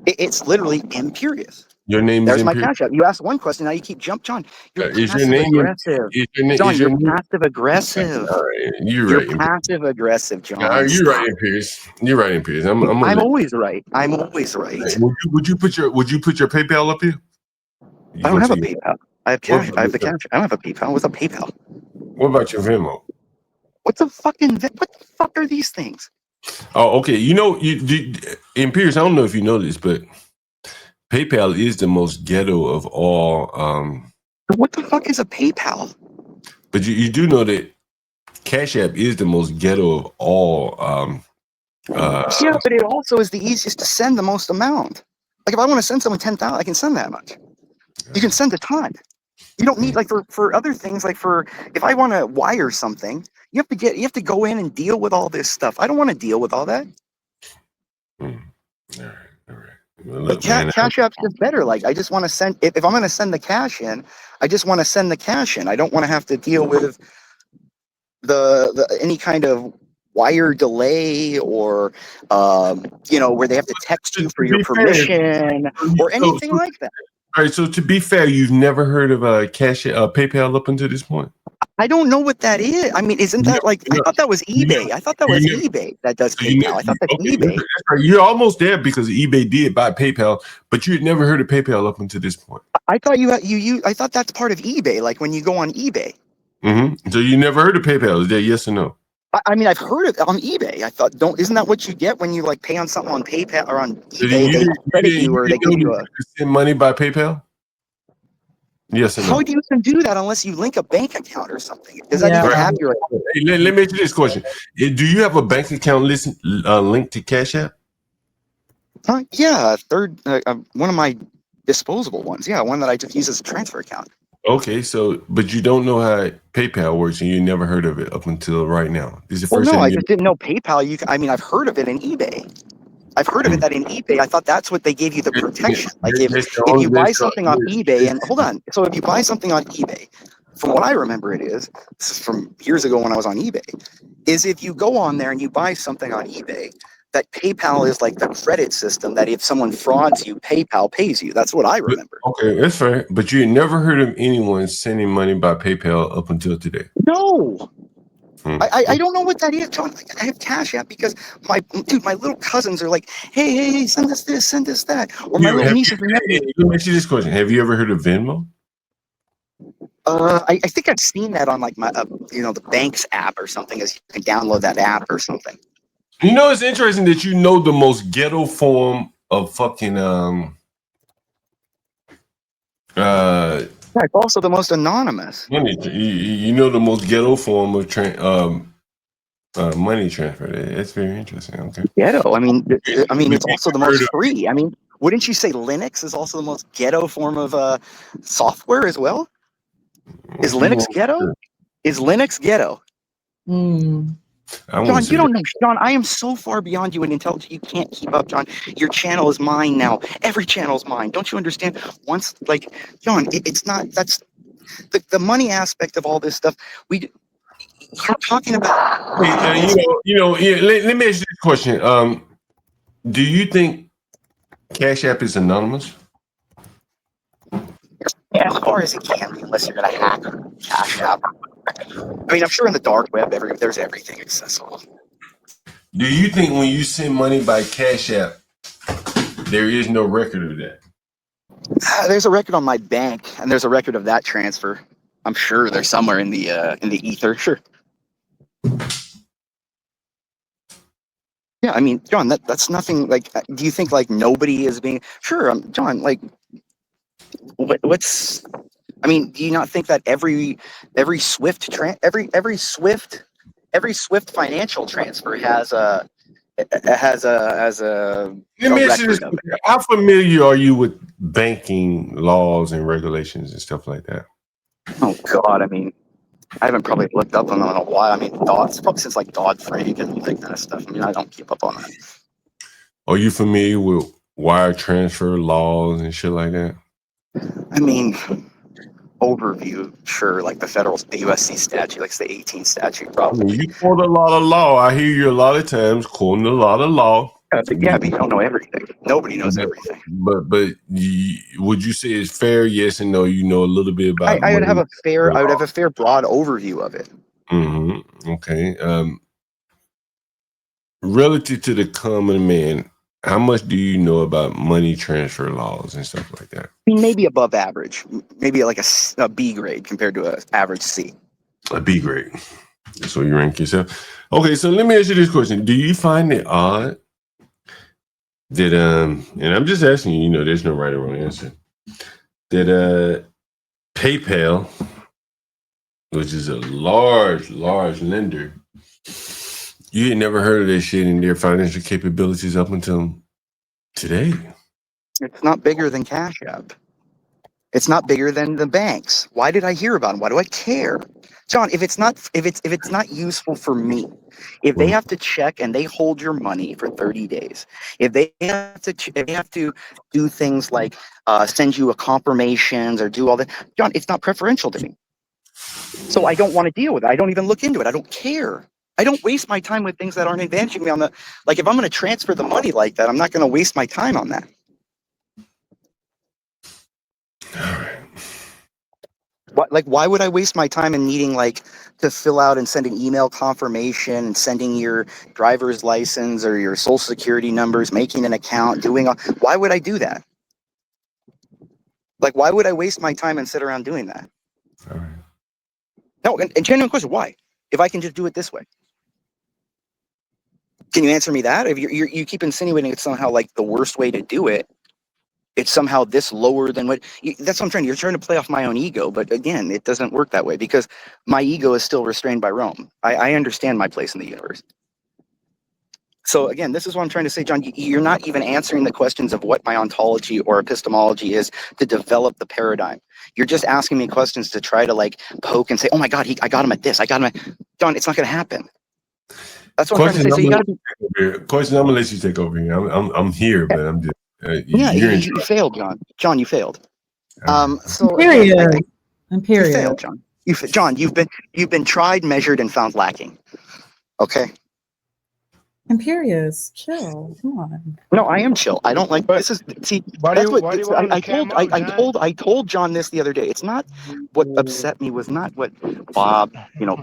It's literally Imperious. Your name is There's my Imperious. cash app. You asked one question, now you keep John. You're Is your passive name? aggressive. Is your name? John, Is your you're name? passive aggressive. All right, you're You're right. Imperious. passive aggressive, John. You're right, Stop. Imperious. You're right, Imperious. I'm gonna I'm let. always right. I'm always right. Would you put your PayPal up here? I don't Once have a again, PayPal. I have cash. I have the cash. I don't have a PayPal. What's a PayPal? what about your Venmo? What's a fucking what the fuck are these things? Oh, okay. You know, Imperious. I don't know if you know this, but PayPal is the most ghetto of all. What the fuck is a PayPal? But you do know that Cash App is the most ghetto of all. Yeah, but it also is the easiest to send the most amount. Like if I want to send someone 10,000, I can send that much. You can send a ton. You don't need like for other things, like for if I want to wire something, you have to go in and deal with all this stuff. I don't want to deal with all that. All right, all right. Well, But look, man. Cash App's just better. Like I just want to send if I'm going to send the cash in, I just want to send the cash in. I don't want to have to deal with the any kind of wire delay or where they have to text you for To your be fair, permission or anything like that. All right. So to be fair, you've never heard of PayPal up until this point. I don't know what that is. I mean, isn't that like I thought that was eBay. I thought that was eBay that does PayPal. I thought that's eBay. That's right. You're almost there because eBay did buy PayPal, but you had never heard of PayPal up until this point. I thought I thought that's part of eBay, like when you go on eBay. Mm-hmm. So you never heard of PayPal? Is that yes or no? I mean, I've heard it on eBay. I thought, isn't that what you get when you like pay on something on PayPal or on So eBay? They credit you or they give you a. Send money by PayPal? Yes or no? How do you even do that unless you link a bank account or something? Does that even have your? Hey, let me ask you this question: do you have a bank account linked to Cash App? Yeah, one of my disposable ones. Yeah, one that I just use as a transfer account. Okay, so but you don't know how PayPal works, and you never heard of it up until right now. This is the Well, first no, time. I just didn't know PayPal. I've heard of it in eBay. I've heard of it that in eBay, I thought that's what they gave you the protection. Like if you buy something on eBay, and hold on, so if you buy something on eBay, from what I remember, this is from years ago when I was on eBay, is if you go on there and you buy something on eBay, that PayPal is like the credit system that if someone frauds you, PayPal pays you. That's what I remember. Okay, that's fair. But you never heard of anyone sending money by PayPal up until today? No. I don't know what that is, John. I have Cash App because my little cousins are like, hey, send us this, send us that. Or my little nieces and nephews. Let me ask you this question: have you ever heard of Venmo? I think I've seen that on like my the bank's app or something. As you can download that app or something. You know, it's interesting that you know the most ghetto form of fucking It's also the most anonymous. money. You know the most ghetto form of money transfer. That's very interesting. Okay. Ghetto. I mean, it's also the most free. I mean, wouldn't you say Linux is also the most ghetto form of software as well? Is Linux ghetto? Is Linux ghetto? John, you don't know. John, I am so far beyond you in intelligence. You can't keep up, John. Your channel is mine now. Every channel is mine. Don't you understand? Once, like, John, it's not. That's the money aspect of all this stuff. You're talking about. Let me ask you this question. Do you think Cash App is anonymous? Yeah, as far as it can be, unless you're going to hack Cash App. I mean, I'm sure in the dark web, there's everything accessible. Do you think when you send money by Cash App, there is no record of that? There's a record on my bank, and there's a record of that transfer. I'm sure they're somewhere in the ether. Sure. Yeah, I mean, John, that's nothing. Like, do you think like nobody is being? Sure, John. Like, what's? I mean, do you not think that every Swift financial transfer has a Let me ask you this: how familiar are you with banking laws and regulations and stuff like that? Oh God, I mean, I haven't probably looked up on that in a while. I mean, probably since like Dodd-Frank and like that stuff. I mean, I don't keep up on that. Are you familiar with wire transfer laws and shit like that? I mean, overview, sure, like the USC statute, like the 18 statute, probably. You quote a lot of law. I hear you a lot of times quoting a lot of law. Yeah, but you don't know everything. Nobody knows everything. But would you say it's fair? Yes and no. You know a little bit about I would have money. a fair broad overview of it. Okay. Relative to the common man, how much do you know about money transfer laws and stuff like that? I mean, maybe above average, maybe like a B grade compared to an average C. A B grade. So you rank yourself. Okay, so let me ask you this question: do you find it odd that and I'm just asking you, there's no right or wrong answer, that PayPal, which is a large lender, you had never heard of that shit in their financial capabilities up until today? It's not bigger than Cash App. It's not bigger than the banks. Why did I hear about them? Why do I care? John, if it's not useful for me, if they have to check and they hold your money for 30 days, if they have to do things like send you a confirmations or do all that, John, it's not preferential to me. So I don't want to deal with it. I don't even look into it. I don't care. I don't waste my time with things that aren't advantaging me on the, like, if I'm going to transfer the money like that, I'm not going to waste my time on that. Why would I waste my time in needing to fill out and send an email confirmation and sending your driver's license or your social security numbers, making an account, why would I do that? Why would I waste my time and sit around doing that? All right. No, and genuine question, why? If I can just do it this way. Can you answer me that? If you keep insinuating it's somehow the worst way to do it, it's somehow this lower than that's what I'm trying. You're trying to play off my own ego, but again, it doesn't work that way because my ego is still restrained by Rome. I understand my place in the universe. So again, this is what I'm trying to say, John. You're not even answering the questions of what my ontology or epistemology is to develop the paradigm. You're just asking me questions to try to poke and say, "Oh my God, I got him at this. I got him at." John, it's not going to happen. That's what I'm trying to say. So you got to be. Question. I'm gonna let you take over here. I'm here, but I'm just. You failed, John. John, you failed. So Imperious. You failed, John. John, you've been tried, measured, and found lacking. Okay. Imperious, chill. Come on. No, I am chill. I don't like this. Is see. That's what I told John this the other day. It's not what upset me was not what Bob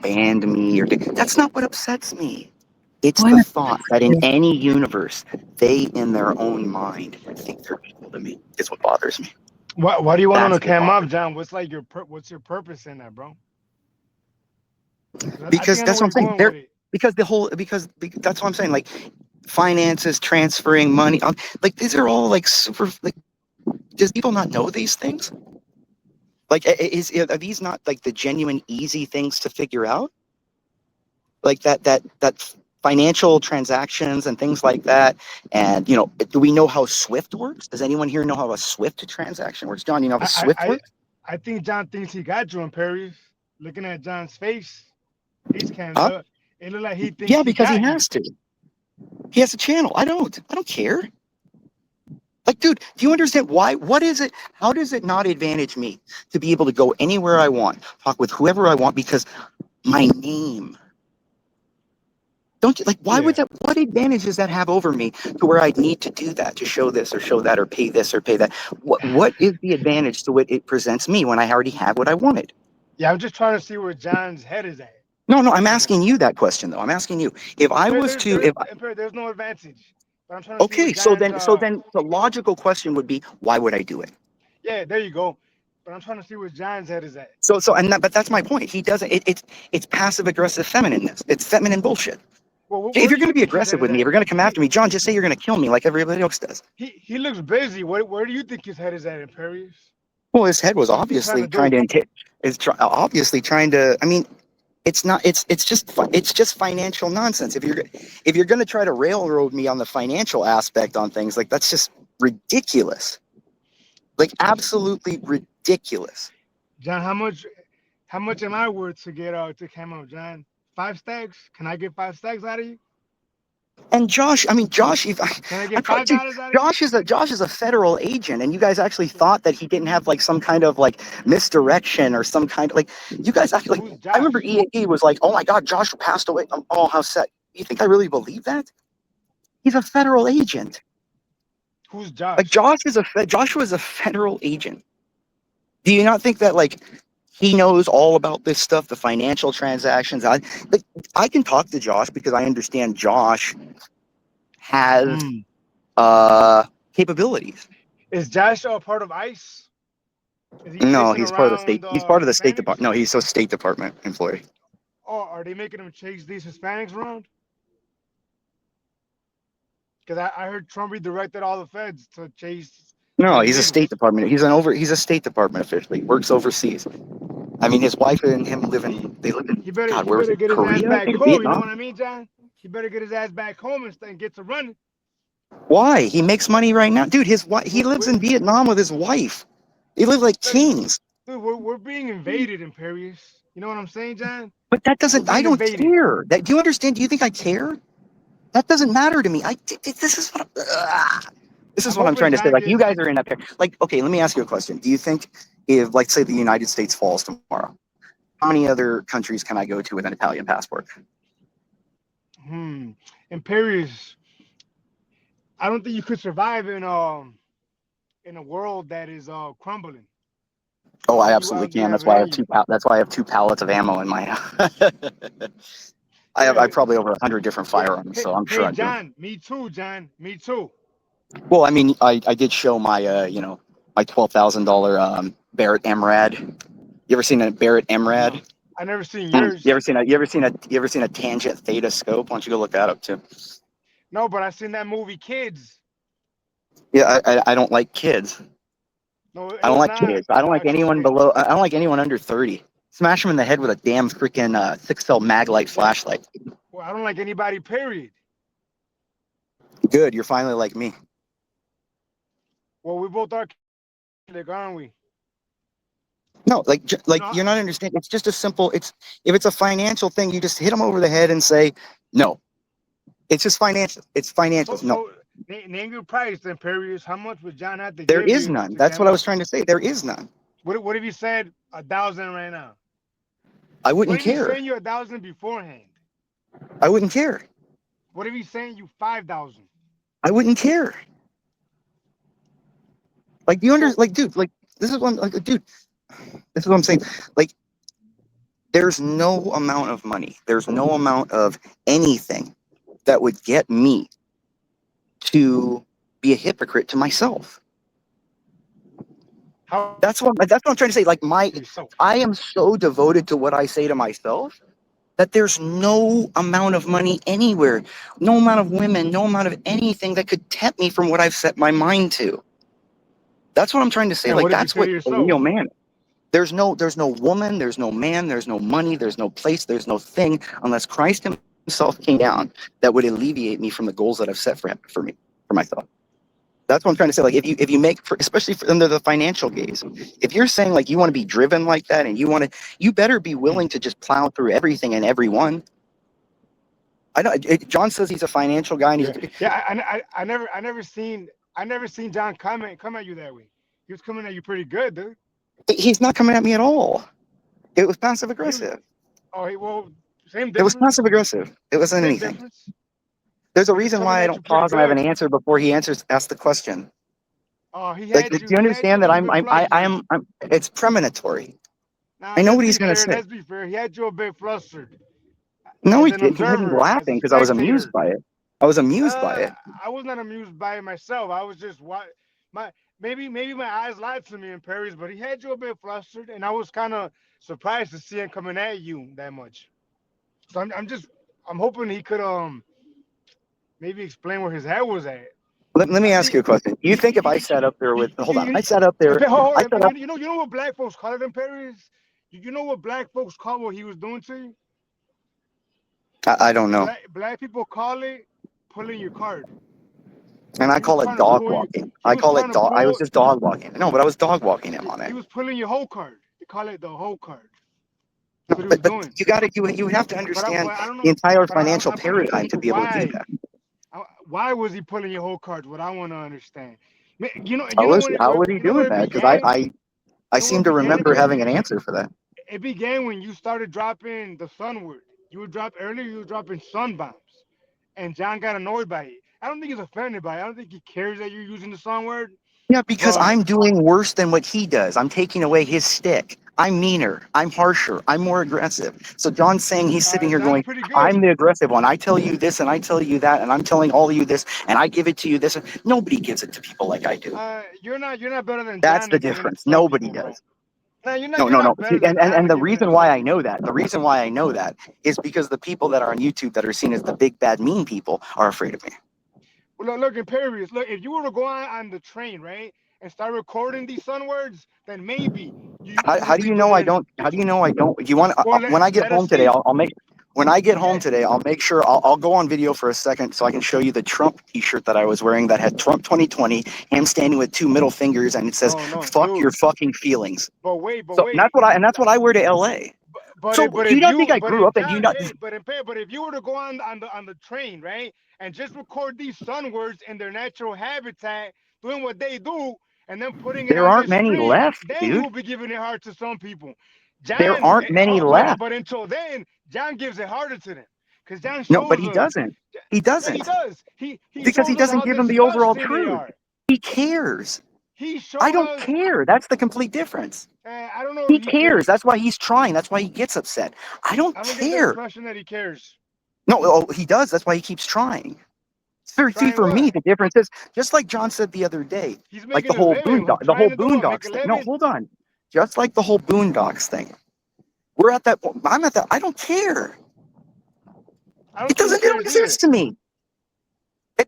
banned me or did. That's not what upsets me. It's the thought that in any universe, they in their own mind think they're equal to me. Is what bothers me. Why do you want to cam up, John? What's what's your purpose in that, bro? Because that's what I'm saying. Because that's what I'm saying. Finances, transferring money, these are all super. Does people not know these things? Are these not the genuine easy things to figure out? That financial transactions and things like that. And do we know how SWIFT works? Does anyone here know how a SWIFT transaction works? John, you know how SWIFT works? I think John thinks he got you, Imperious. Looking at John's face, he's cammed up. It looked like he thinks. Yeah, because he has to. He has a channel. I don't care. Dude, do you understand why? What is it? How does it not advantage me to be able to go anywhere I want, talk with whoever I want because my name? Don't you why would that? What advantage does that have over me to where I'd need to do that, to show this or show that or pay this or pay that? What is the advantage to what it presents me when I already have what I wanted? Yeah, I'm just trying to see where John's head is at. No, I'm asking you that question though. I'm asking you if I was to there's no advantage. But I'm trying to so then the logical question would be, why would I do it? Yeah, there you go. But I'm trying to see where John's head is at. But that's my point. He doesn't. It's passive aggressive feminineness. It's feminine bullshit. Well, if you're going to be aggressive with me, if you're going to come after me, John, just say you're going to kill me like everybody else does. He looks busy. Where do you think his head is at, Imperious? Well, his head was obviously trying to. I mean, it's not. It's just financial nonsense. If you're going to try to railroad me on the financial aspect on things, that's just ridiculous. Absolutely ridiculous. John, how much am I worth to get to camo, John? 5 stacks? Can I get 5 stacks out of you? And Josh, can I get $5 out of you? Josh is a federal agent, and you guys actually thought that he didn't have some kind of misdirection or some kind of you guys actually. I remember EAE was oh my God, Josh passed away. Oh, how sad. You think I really believe that? He's a federal agent. Who's Josh? Like Joshua is a federal agent. Do you not think that like he knows all about this stuff, the financial transactions? I can talk to Josh because I understand Josh has Hmm. capabilities. Is Josh a part of ICE? Is he No, chasing he's part of the state. around He's part of the State Hispanics? Department. No, he's a State Department employee. Or are they making him chase these Hispanics around? Because I heard Trump redirected all the feds to chase No, he's a State illegals. Department. He's a State Department official. He works overseas. I mean, his wife and him live in. They live in. God, He where was better it? get his ass Korea? I back think home. You know Vietnam. what I mean, John? He better get his ass back home and get to running. Why? He makes money right now, dude. His wife. He lives We're, in Vietnam with his wife. They live like kings. dude, we're being invaded, Imperious. You know what I'm saying, John? But that We're doesn't. I being don't invaded. care. That do you understand? Do you think I care? That doesn't matter to me. This is what. This I'm is what I'm hoping trying to say. John Like you gets. guys are in that pair. Like, okay, let me ask you a question. Do you think if, like, say, the United States falls tomorrow, how many other countries can I go to with an Italian passport? Imperious. I don't think you could survive in a world that is crumbling. Oh, I I absolutely don't think you can. have That's it why I in have you. That's why I have 2 pallets of ammo in my house. I Yeah, have probably over 100 different yeah. firearms, so I'm sure Hey, I do. John. Me too, John. Me too. Well, I mean, I did show my my $12,000 Barrett MRAD. You ever seen a Barrett No, MRAD? I never seen You yours. ever seen a tangent theta scope? Why don't you go look that up too? No, but I seen that movie Kids. Yeah, I don't like kids. No, I it don't was like not kids. I don't like anyone it, below. I don't like anyone under 30. Smash them in the head with a damn freaking 6 cell mag light yeah. flashlight. Well, I don't like anybody. Period. Good, you're finally like me. Well, we both are Catholic, aren't we? No, You like know, you're not understanding. It's just a simple. It's if it's a financial thing, you just hit them over the head and say no. It's just financial. It's financial. No, so name your price, Imperious. How much would John have to there give is you none. to That's come what I was out? trying to say. There is none. What if he said 1,000 right now? I What wouldn't if he's care. saying you 1,000 beforehand? I wouldn't care. What if he's saying you 5,000? I wouldn't care. Like you under So like, dude. Like this is what I'm like, dude. This is what I'm saying. Like there's no amount of money. There's no amount of anything that would get me to be a hypocrite to myself. how That's what I'm trying to say. Like yourself? I am so devoted to what I say to myself that there's no amount of money anywhere, no amount of women, no amount of anything that could tempt me from what I've set my mind to. That's what I'm trying to say. And Like what if you that's say what to a yourself? real man. There's no woman, there's no man, there's no money, there's no place, there's no thing unless Christ himself came down that would alleviate me from the goals that I've set for me, for myself. That's what I'm trying to say. Like if you make, especially under the financial gaze, if you're saying like you want to be driven like that and you better be Hmm. willing to just plow through everything and everyone. I know John says he's a financial guy and Yeah, yeah. I never seen John come at you that way. He was coming at you pretty good, dude. he's not coming at me at all. It was passive He was. aggressive. Oh, well, same It was difference. passive aggressive. It wasn't Same anything. difference. There's a He was reason coming why I at you don't pretty pause and I have an good. answer before he asks the question. Like, do you He had you understand a that little bit flustered. it's premonitory. Now I know let's what be he's going to fair. say. Let's be fair. He had you a bit flustered No, as he an did. He had me observer, as a laughing because I was amused spectator. by it. I was amused by Uh, it. I was not amused by it myself. I was just what my maybe my eyes lied to me in Paris, but he had you a bit flustered, and I was kind of surprised to see him coming at you that much. So I'm hoping he could maybe explain where his head was at. Let me I ask see. you a question. Do you think if I sat up there with, hold on, I sat up there, I sat up, You know what black folks call it in Paris? You know what black folks call what he was doing to you? I don't know. Black people call it pulling your card. And I He was call it trying to dog pull you. walking. He I was call it trying to dog. I was pull. just dog walking. No, but I was dog walking him on He it. was pulling your whole card. They call it the whole card. No, That's what he was but doing. you would have to understand But I don't the know. entire But financial I'm paradigm to asking be able to do why. that. Why was he pulling your whole cards? What I want to understand. How was he You know doing where it that? Because began. I You know where seem it to began, remember having an Imperious. answer for that. It began when you started dropping the sun word. You would drop earlier. You were dropping sun bombs, and John got annoyed by it. I don't think he's offended by it. I don't think he cares that you're using the song word. Yeah, because But I'm doing worse than what he does. I'm taking away his stick. I'm meaner. I'm harsher. I'm more aggressive. So John's saying he's sitting here John's going, pretty good. I'm the aggressive one. I tell you this and I tell you that, and I'm telling all of you this, and I give it to you this. Nobody gives it to people like I do. You're not better than That's John the at giving it to difference. some Nobody people, bro. does. No, you're not. No, You're no, no. not better than John And at the giving it reason to why some I know people. that, the reason why I know that is because the people that are on YouTube that are seen as the big bad mean people are afraid of me. Well, look, Imperious. Look, if you were to go on the train, right, and start recording these sun words, then maybe you How would do be you know I within. don't? How do you know I don't? Do you want? Well, When I get let us home today, see. I'll make. When I get home Yeah. today, I'll make sure I'll go on video for a second so I can show you the Trump T-shirt that I was wearing that had Trump 2020, him standing with two middle fingers, and it says No, no, "fuck dude. your fucking feelings." But wait, but So wait. and that's what I wear to LA. But So if but do you if not think you I but grew if up? And do you John, not? hey, but if you were to go on the train, right, and just record these sun words in their natural habitat, doing what they do, and then putting it There on aren't this many screen, left, then you dude. will be giving it hard to some people. There John, aren't many left. but until then, John gives it harder to them, because John No, but shows he us. doesn't. He Yeah, he doesn't does. He because he shows us doesn't how give them the overall disgusting they truth. are. He cares. He I showed don't us. care. That's the complete difference. I don't know He if he cares. cares. That's why he's trying. That's why he gets upset. I don't I don't get the care. impression that he cares. No, oh, he does. That's why he keeps trying. See, Trying for me, what? the difference is just like John said the other day, He's like making a living. the whole Trying to do what? Make a Boondocks thing. No, living? hold on. Just like the whole Boondocks thing. We're at that. I'm at that. I don't care. I don't It think he doesn't. It don't cares either. exist to me.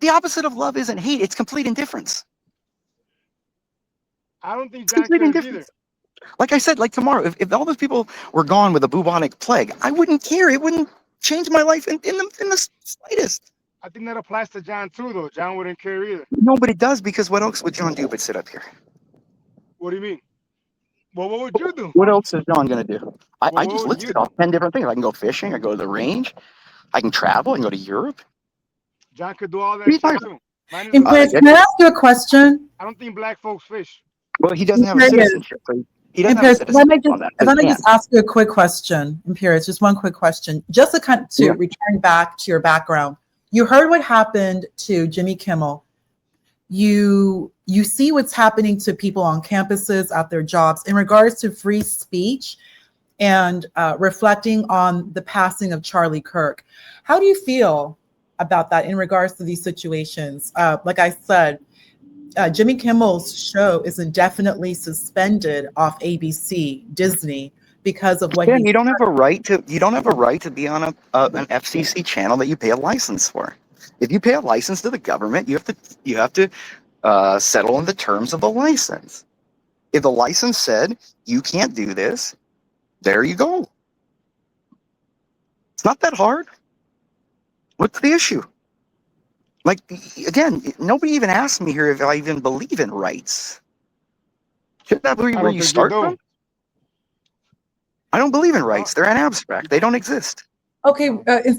The opposite of love isn't hate. It's complete indifference. I don't think It's John complete cares either. indifference. Like I said, like tomorrow, if all those people were gone with a bubonic plague, I wouldn't care. It wouldn't change my life in the slightest. I think that applies to John too, though. John wouldn't care either. No, but it does because what else would John do but sit up here? What do you mean? Well, what would you do? What else is John going to do? Well, I what just would you listed do? off 10 different things. I can go fishing. I go to the range. I can travel. I can go to Europe. John could do all What are that you shit talking too. Minus the Imperious, about? can fishing. I ask you a question? I don't think black folks fish. Well, he doesn't have a Imperious, citizenship. So he doesn't have a Imperious, citizenship on that. So let he me can't. just ask you a quick question, Imperious, just one quick question. Just to kind to Yeah. return back to your background. You heard what happened to Jimmy Kimmel. You see what's happening to people on campuses at their jobs in regards to free speech and reflecting on the passing of Charlie Kirk. How do you feel about that in regards to these situations? Like I said, Jimmy Kimmel's show is indefinitely suspended off ABC, Disney, because of what Yeah, he. you don't have a right to. You don't have a right to be on an FCC channel that you pay a license for. If you pay a license to the government, you have to settle on the terms of the license. If the license said you can't do this, there you go. It's not that hard. What's the issue? Like, again, nobody even asked me here if I even believe in rights. Shouldn't that be I where don't you think you start do. from? I don't believe in Uh, rights. They're an abstract. They don't exist. Okay,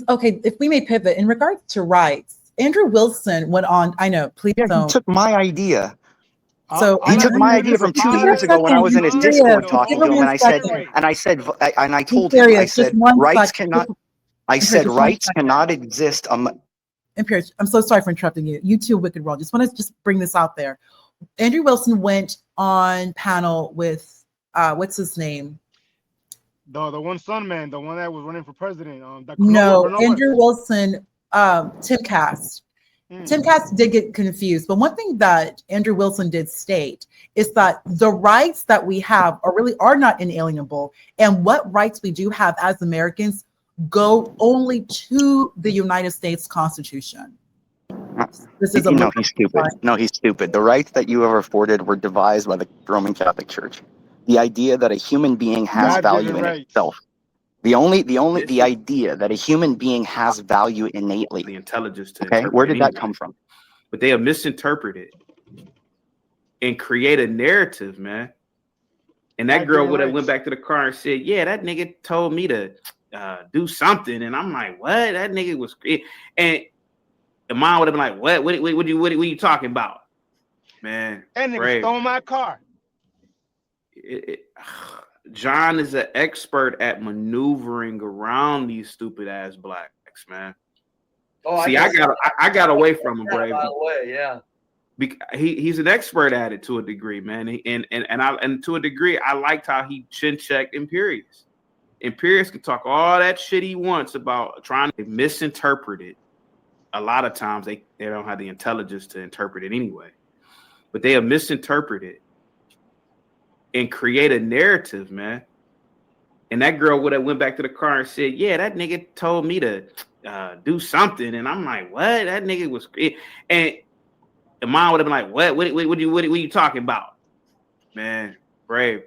okay. If we may pivot in regards to rights, Andrew Wilson went on. I know, please Yeah, he don't. took my idea. So He all took I'm my saying idea is from give 2 me a years honest, ago when I second. was in Be his serious. Discord the Give talking to whole me him, a and second. I Be told him, serious. Just one rights second. cannot. Imperious, just one Rights second. cannot exist. Imperious, I'm so sorry for interrupting you. You too, Wicked World. Just want to just bring this out there. Andrew Wilson went on panel with what's his name? the one son man, the one that was running for president. That No, Cornel Andrew West. Wilson, Tim Cass. Tim Cass did get confused, but one thing that Andrew Wilson did state is that the rights that we have are not inalienable, and what rights we do have as Americans go only to the United States Constitution. This is a No, he's stupid. No, he's stupid. The rights that you are afforded were devised by the Roman Catholic Church. The idea that a human being has God value given in rights. itself. The idea that a human being has value innately. The intelligence to Okay, interpret where it did that anyway. come from? But they have misinterpreted and create a narrative, man. And that girl would have went back to the car and said, "Yeah, that nigga told me to do something," and I'm like, "What? That nigga was." And the mom would have been like, "What? What are you talking about, man?" And nigga Crazy. stole my car. John is an expert at maneuvering around these stupid ass blacks, man. Oh, see, I got away from him, Brave. By the way, yeah. He's an expert at it to a degree, man. And to a degree, I liked how he chin checked Imperious. Imperious can talk all that shit he wants about trying to misinterpret it. A lot of times they don't have the intelligence to interpret it anyway. But they have misinterpreted and create a narrative, man. And that girl would have went back to the car and said, "Yeah, that nigga told me to do something," and I'm like, "What? That nigga was." And the mom would have been like, "What? What are you talking about, man? Brave."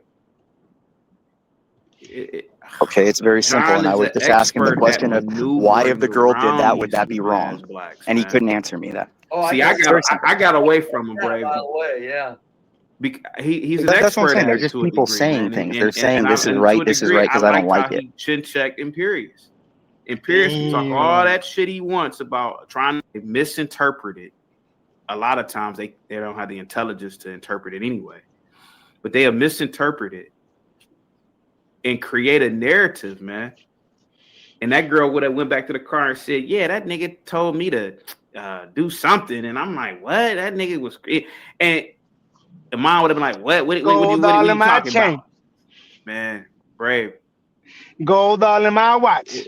Okay, it's very simple, and I was just asking the question of why, if the girl did that, would that be wrong? And he couldn't answer me that. Oh, see, I got away from him, Brave. By the way, yeah. He's an That's expert. what I'm saying. They're just people saying things. They're saying this is right because I don't like it. Chin check Imperious. Imperious can talk all that shit he wants about trying to misinterpret it. A lot of times they don't have the intelligence to interpret it anyway. But they have misinterpreted and create a narrative, man. And that girl would have went back to the car and said, "Yeah, that nigga told me to do something," and I'm like, "What? That nigga was." And the mom would have been like, "What? What are you talking about, man? Brave." Gold all in my watch.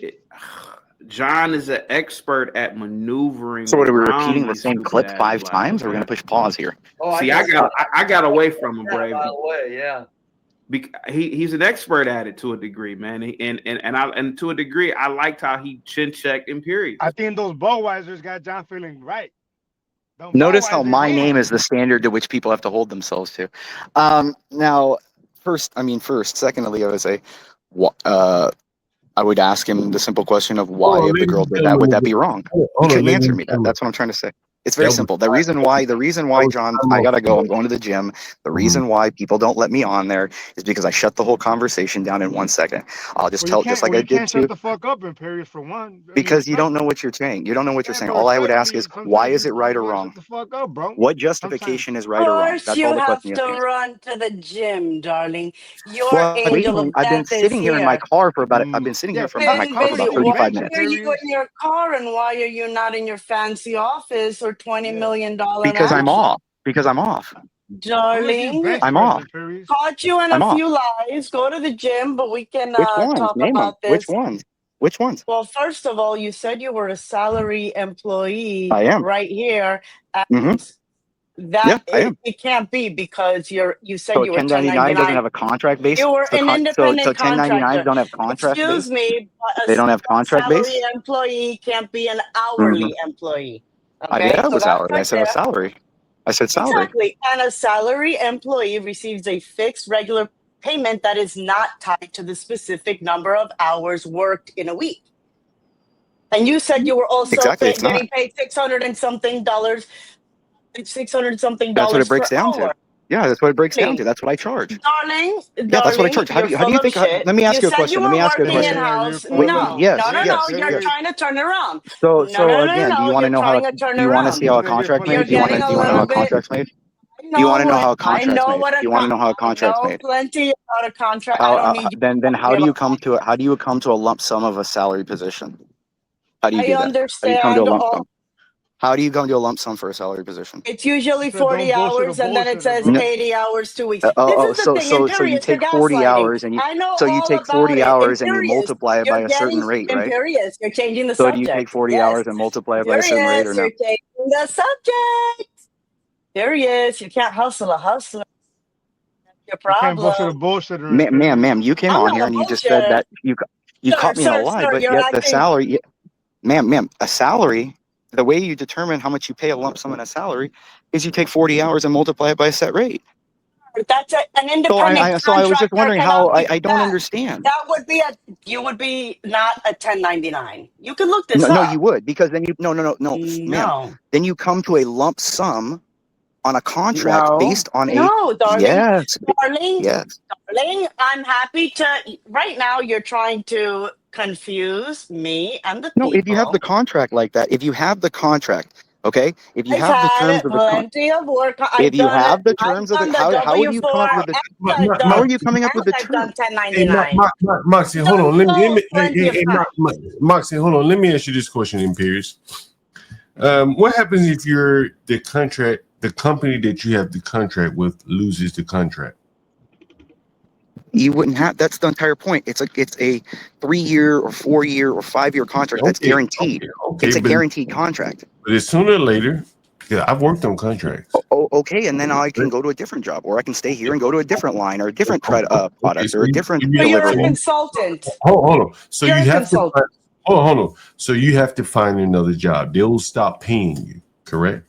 John is an expert at maneuvering. So, what, are we repeating the same clip 5 times? Or we're gonna push pause here? Oh, see, I got away from him, Brave. By the way, yeah. He's an expert at it to a degree, man. And to a degree, I liked how he chin checked Imperious. I think those Budweisers got John feeling right. Notice how my name is the standard to which people have to hold themselves to. Now, secondly, I would say, I would ask him the simple question of why, if the girl did that, would that be wrong? He couldn't answer me that. That's what I'm trying to say. It's very simple. The reason why, John, I gotta go. I'm going to the gym. The reason why people don't let me on there is because I shut the whole conversation down in 1 second. I'll just tell, just like I did shut the fuck up, Imperious, for one. Because you don't know what you're saying. You don't know what you're saying. All I would ask is, why is it right or wrong? Shut the fuck up, bro. What justification is right or wrong? That's all the question. You have to run to the gym, darling. Your angel of I've been sitting here in my car for about. I've been sitting here in my car for about 35 minutes. Why are you in your car, and why are you not in your fancy office or $20 million? Because I'm off. Darling, I'm off. Caught you in a few lies. Go to the gym, but we can talk about this. Which ones? Well, first of all, you said you were a salary employee. I am. Right here. It can't be, because you said you were 1099 doesn't have a contract base. You were an independent contractor. 1099s don't have contract base. Excuse me, they don't have contract base. Salary employee can't be an hourly employee. Okay? Yeah, it was hourly. I said a salary. I said salary. Exactly. And a salary employee receives a fixed regular payment that is not tied to the specific number of hours worked in a week. And you said you were also getting paid $600 and something. That's what it breaks down to. Yeah, that's what it breaks down to. That's what I charge. Darling, that's what I charge. How do you think? Let me ask you a question. No. You're trying to turn it around. So again, do you want to know how? Do you want to see how a contract made? Do you want to know how a contract's made? Do you want to know how a contract's made? Do you want to know how a contract's made? Plenty about a contract. Then how do you come to a lump sum of a salary position? How do you do that? Understand. How do you come to a lump sum for a salary position? It's usually 40 hours, and then it says 80 hours 2 weeks. So you take 40 hours and you take 40 hours and you multiply it by a certain rate, right? Imperious, you're changing the subject. So do you take 40 hours and multiply it by a certain rate, or no? You're changing the subject. Imperious, you can't hustle a hustler. That's your problem. You can't bullshit a ma'am, you came on here and you just said that you caught me in a lie, but yet the salary, ma'am, a salary. The way you determine how much you pay a lump sum in a salary is you take 40 hours and multiply it by a set rate. That's an independent So I was just wondering how I don't understand. That would be you would be not a 1099. You can look this up. No, you would, because then ma'am. Then you come to a lump sum on a contract based on darling. Yes. Darling. Yes. Darling, I'm happy to. Right now, you're trying to confuse me and the people. No, if you have the contract like that, if you have the contract, okay, if you have the terms of the contract, if you have the terms of the, how are you coming up with the? How are you coming up with the terms? Moxie, hold on. Moxie, hold on. Let me ask you this question, Imperious. What happens if the company that you have the contract with loses the contract? You wouldn't have. That's the entire point. It's a 3-year or 4-year or 5-year contract that's Okay, guaranteed. okay, It's a guaranteed contract. but it's sooner or later. Yeah, I've worked on contracts. Oh, okay, and then I can go to a different job, or I can stay here and go to a different line, or a different product, So or a different So you're a deliverable. consultant. Hold on. So You're you a have to consultant. hold on. So you have to find another job. They'll stop paying you, correct?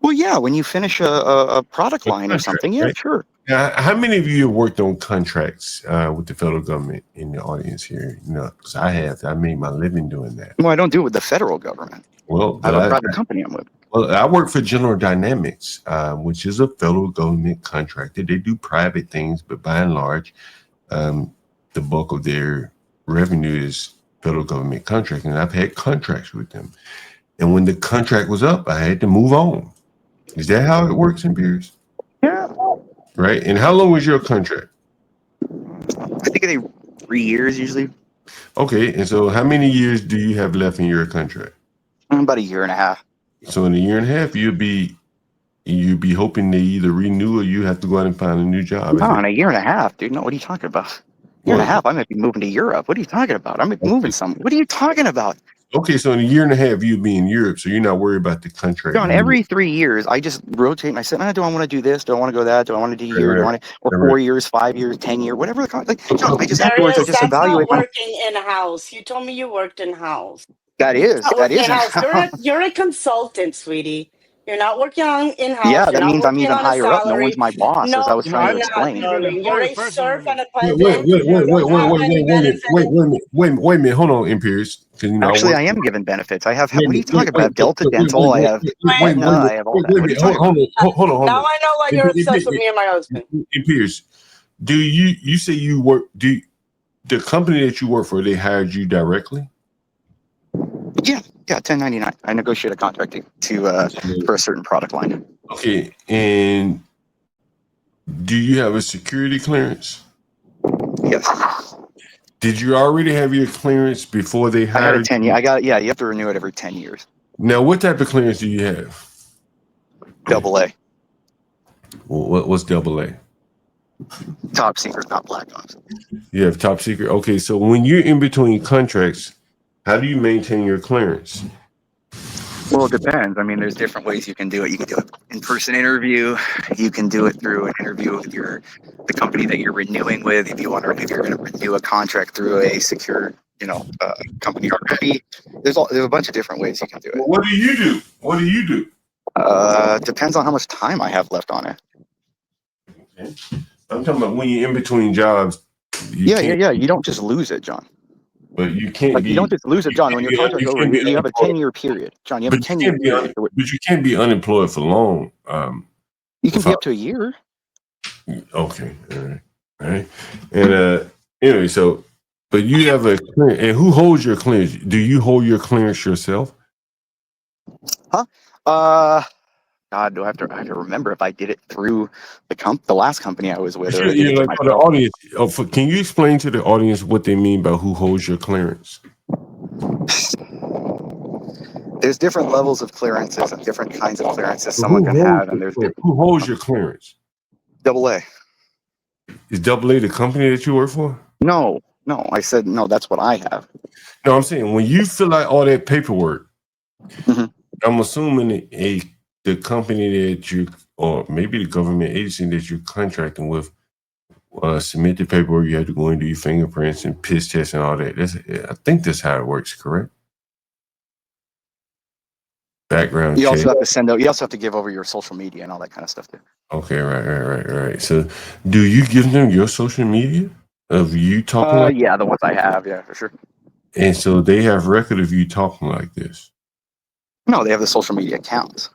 Well, yeah, when you finish a product A line or contract, something, yeah, right? sure. Now, how many of you have worked on contracts with the federal government in the audience here? You know, because I have. I made my living doing that. Well, I don't do it with the federal government. Well, I have a private company I'm with. Well, I work for General Dynamics, which is a federal government contractor. They do private things, but by and large, the bulk of their revenue is federal government contracting. And I've had contracts with them. And when the contract was up, I had to move on. Is that how it works, Imperious? Yeah. Right? And how long was your contract? I think they 3 years usually. Okay. And so how many years do you have left in your contract? About a year and a half. So in a year and a half, you'd be hoping they either renew or you have to go out and find a new job. No, in a year and a half, dude. No, what are you talking about? Year and a half, I might be moving to Europe. What are you talking about? I might be moving somewhere. What are you talking about? Okay, so in a year and a half, you'd be in Europe, so you're not worried about the contract. John, every 3 years, I just rotate and I said, do I want to do this? Do I want to go that? Do I want to do a year? Do I want to, or 4 years, 5 years, 10 years, whatever the contract. Like, John, I just afterwards, I just That's not evaluate. working in house. You told me you worked in house. That is in-house. You're a consultant, sweetie. You're not working in house. Yeah, You're that not means I'm working even on a higher up. No salary. one's my boss, as I was trying to explain. Darling. You're a serf and a Wait a minute. Hold on, Imperious. Actually, I am given benefits. I have. What are you talking about? Delta Dental. I have. I have all that. What are you talking about? Hold on. Now I know why you're obsessed with me and my husband. Imperious, do you say you work? Do the company that you work for? They hired you directly? Yeah, 1099. I negotiate a contract for a certain product line. Okay, and do you have a security clearance? Yes. Did you already have your clearance before they hired? I had a 10 year. You have to renew it every 10 years. Now, what type of clearance do you have? AA. Well, what's AA? Top secret, not black ops. You have top secret. Okay, so when you're in between contracts, how do you maintain your clearance? Well, it depends. I mean, there's different ways you can do it. You can do it in-person interview. You can do it through an interview with the company that you're renewing with. If you're going to renew a contract through a secure, company already. There's a bunch of different ways you can do it. Well, what do you do? Depends on how much time I have left on it. Okay. I'm talking about when you're in between jobs. Yeah. You don't just lose it, John. But you can't you don't just lose it, John. When your contract's over, you have a 10-year period. John, you have a 10-year period. But you can't be unemployed for long. You can be up to a year. Okay. All right. And anyway, so but you have a clearance. And who holds your clearance? Do you hold your clearance yourself? Huh? God, do I have to remember if I did it through the last company I was with? Or for the audience, can you explain to the audience what they mean by who holds your clearance? There's different levels of clearances and different kinds of clearances someone can have, and who holds your clearance? AA. Is AA the company that you work for? No. I said no. That's what I have. No, I'm saying when you fill out all that paperwork, I'm assuming the company that you, or maybe the government agency that you're contracting with, submit the paperwork. You have to go and do your fingerprints and piss tests and all that. I think that's how it works, correct? Background check. You also have to send out. You also have to give over your social media and all that kind of stuff too. Okay, right. So, do you give them your social media of you talking? Yeah, the ones I have, yeah, for sure. And so they have record of you talking like this. No, they have the social media accounts.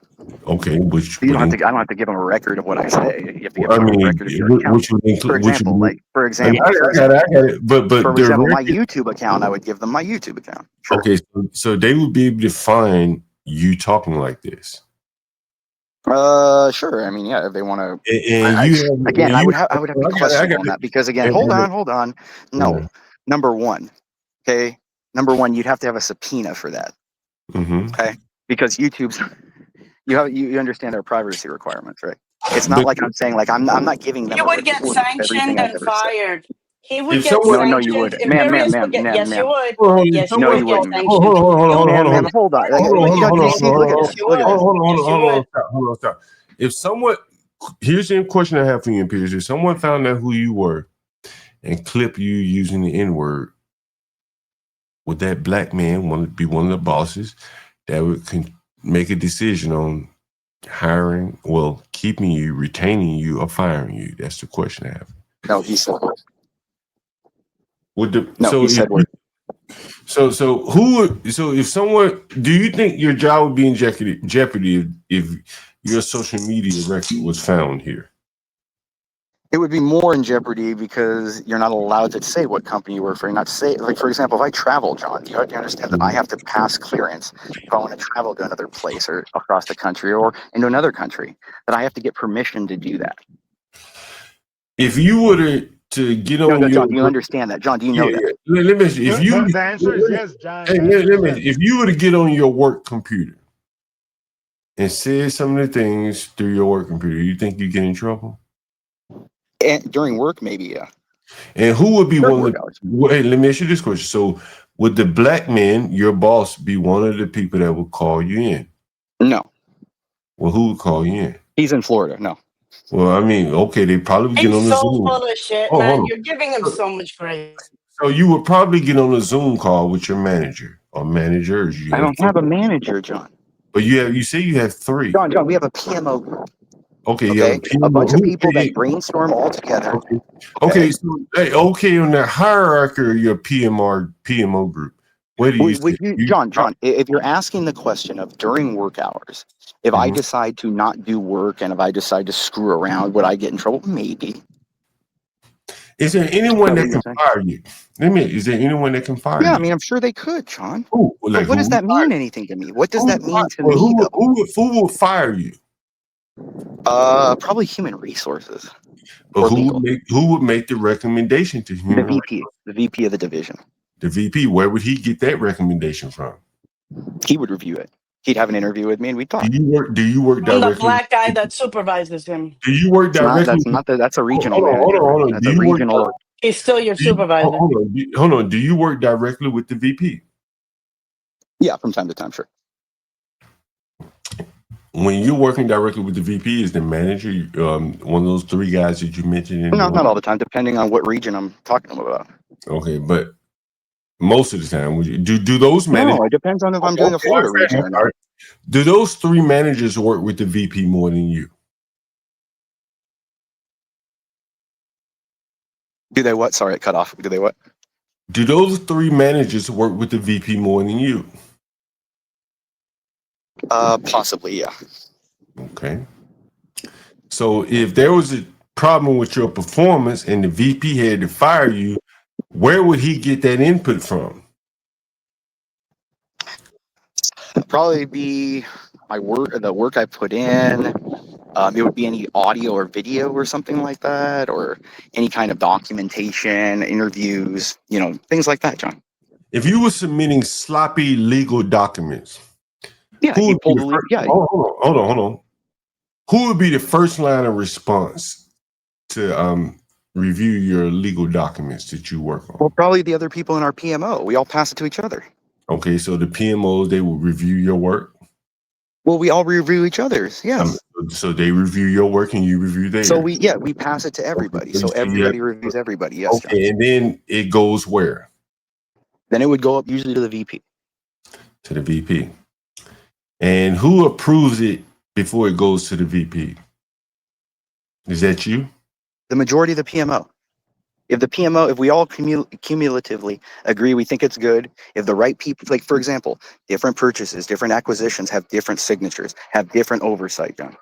Okay, which I don't have to give them a record of what I say. You have to give them a record of your account. For example, I got it. But for example, my YouTube account, I would give them my YouTube account. Sure. Okay, so they would be able to find you talking like this. Sure. I mean, yeah, if they want to. I would have to question on that because again, hold on. No, number one, okay. Number one, you'd have to have a subpoena for that. Mm-hmm. Okay. because YouTube's you understand their privacy requirements, right? It's not like I'm saying like I'm not giving them He a would get recording of everything sanctioned I've and ever said. fired. He would If get someone, No, you sanctioned. wouldn't, ma'am, Imperious would get. ma'am, Yes, you ma'am. would. hold on, if Yes, you No, someone, you would get wouldn't, ma'am. sanctioned. You Ma'am, would. hold on. Yes, you would. John, do you Yes, see? you Look would. at Yes, this. you Look at would. this. Yes, you would. stop. If someone, here's the question I have for you, Imperious. If someone found out who you were and clip you using the N-word, would that black man want to be one of the bosses that would make a decision on hiring, well, keeping you, retaining you, or firing you? That's the question I have. No, he said word. So He said word. if someone, do you think your job would be in jeopardy if your social media record was found here? It would be more in jeopardy because you're not allowed to say what company you work for. You're not say, like, for example, if I travel, John, do you understand that I have to pass clearance if I want to travel to another place or across the country or into another country, that I have to get permission to do that. If you were to get on No, your, John, do you understand that? John, do you know that? Let me see. If you, The answer is yes, John. hey, The answer is yes. if you were to get on your work computer and say some of the things through your work computer, you think you get in trouble? And during work, maybe, yeah. And who would be During one of work hours. hey, let me ask you this question. So would the black man, your boss, be one of the people that would call you in? No, Well, who would call you in? he's in Florida. No. Well, I mean, okay, they probably would get He's on the so Zoom. full of shit, Oh, hold man. on. You're giving him so much credit. So you would probably get on a Zoom call with your manager or managers. I don't have a manager, John. But you say you have three. John, we have a PMO group. Okay, Okay, you have a bunch of people that brainstorm all together. Okay, so on that hierarchy of your PMO group, where do you sit? John, if you're asking the question of during work hours, if I decide to not do work and if I decide to screw around, would I get in trouble? Maybe. Is there anyone that can fire you? Is there anyone that can fire you? Yeah, I mean, I'm sure they could, John. Who? But what does that mean anything to me? What does that mean to me, though? Who will fire you? Probably human resources. But who would make the recommendation to human resources? The VP of the division. The VP, where would he get that recommendation from? He would review it. He'd have an interview with me and we'd talk. Do you work From directly? the black guy that supervises him. Do you work directly? That's a regional manager. Hold on. That's a regional. He's still your supervisor. Hold on. Do you work directly with the VP? Yeah, from time to time, sure. When you're working directly with the VP, is the manager one of those three guys that you mentioned? No, not all the time, depending on what region I'm talking about. Okay, but most of the time, do those managers? No, it depends on if I'm doing a Florida region or not. Do those three managers work with the VP more than you? Do they what? Sorry, it cut off. Do they what? Do those three managers work with the VP more than you? Possibly, yeah. Okay. So if there was a problem with your performance and the VP had to fire you, where would he get that input from? Probably be my work, the work I put in. It would be any audio or video or something like that, or any kind of documentation, interviews, things like that, John. If you were submitting sloppy legal documents, hold on. Who would be the first line of response to review your legal documents that you work on? Well, probably the other people in our PMO. We all pass it to each other. Okay, so the PMOs, they will review your work? Well, we all review each other's, yes. So they review your work and you review theirs? So we pass it to everybody. Okay, so everybody reviews everybody, yes. Okay, John. And then it goes where? Then it would go up usually to the VP. To the VP. And who approves it before it goes to the VP? Is that you? The majority of the PMO. If we all cumulatively agree we think it's good, if the right people, like for example, different purchases, different acquisitions have different signatures, have different oversight, John.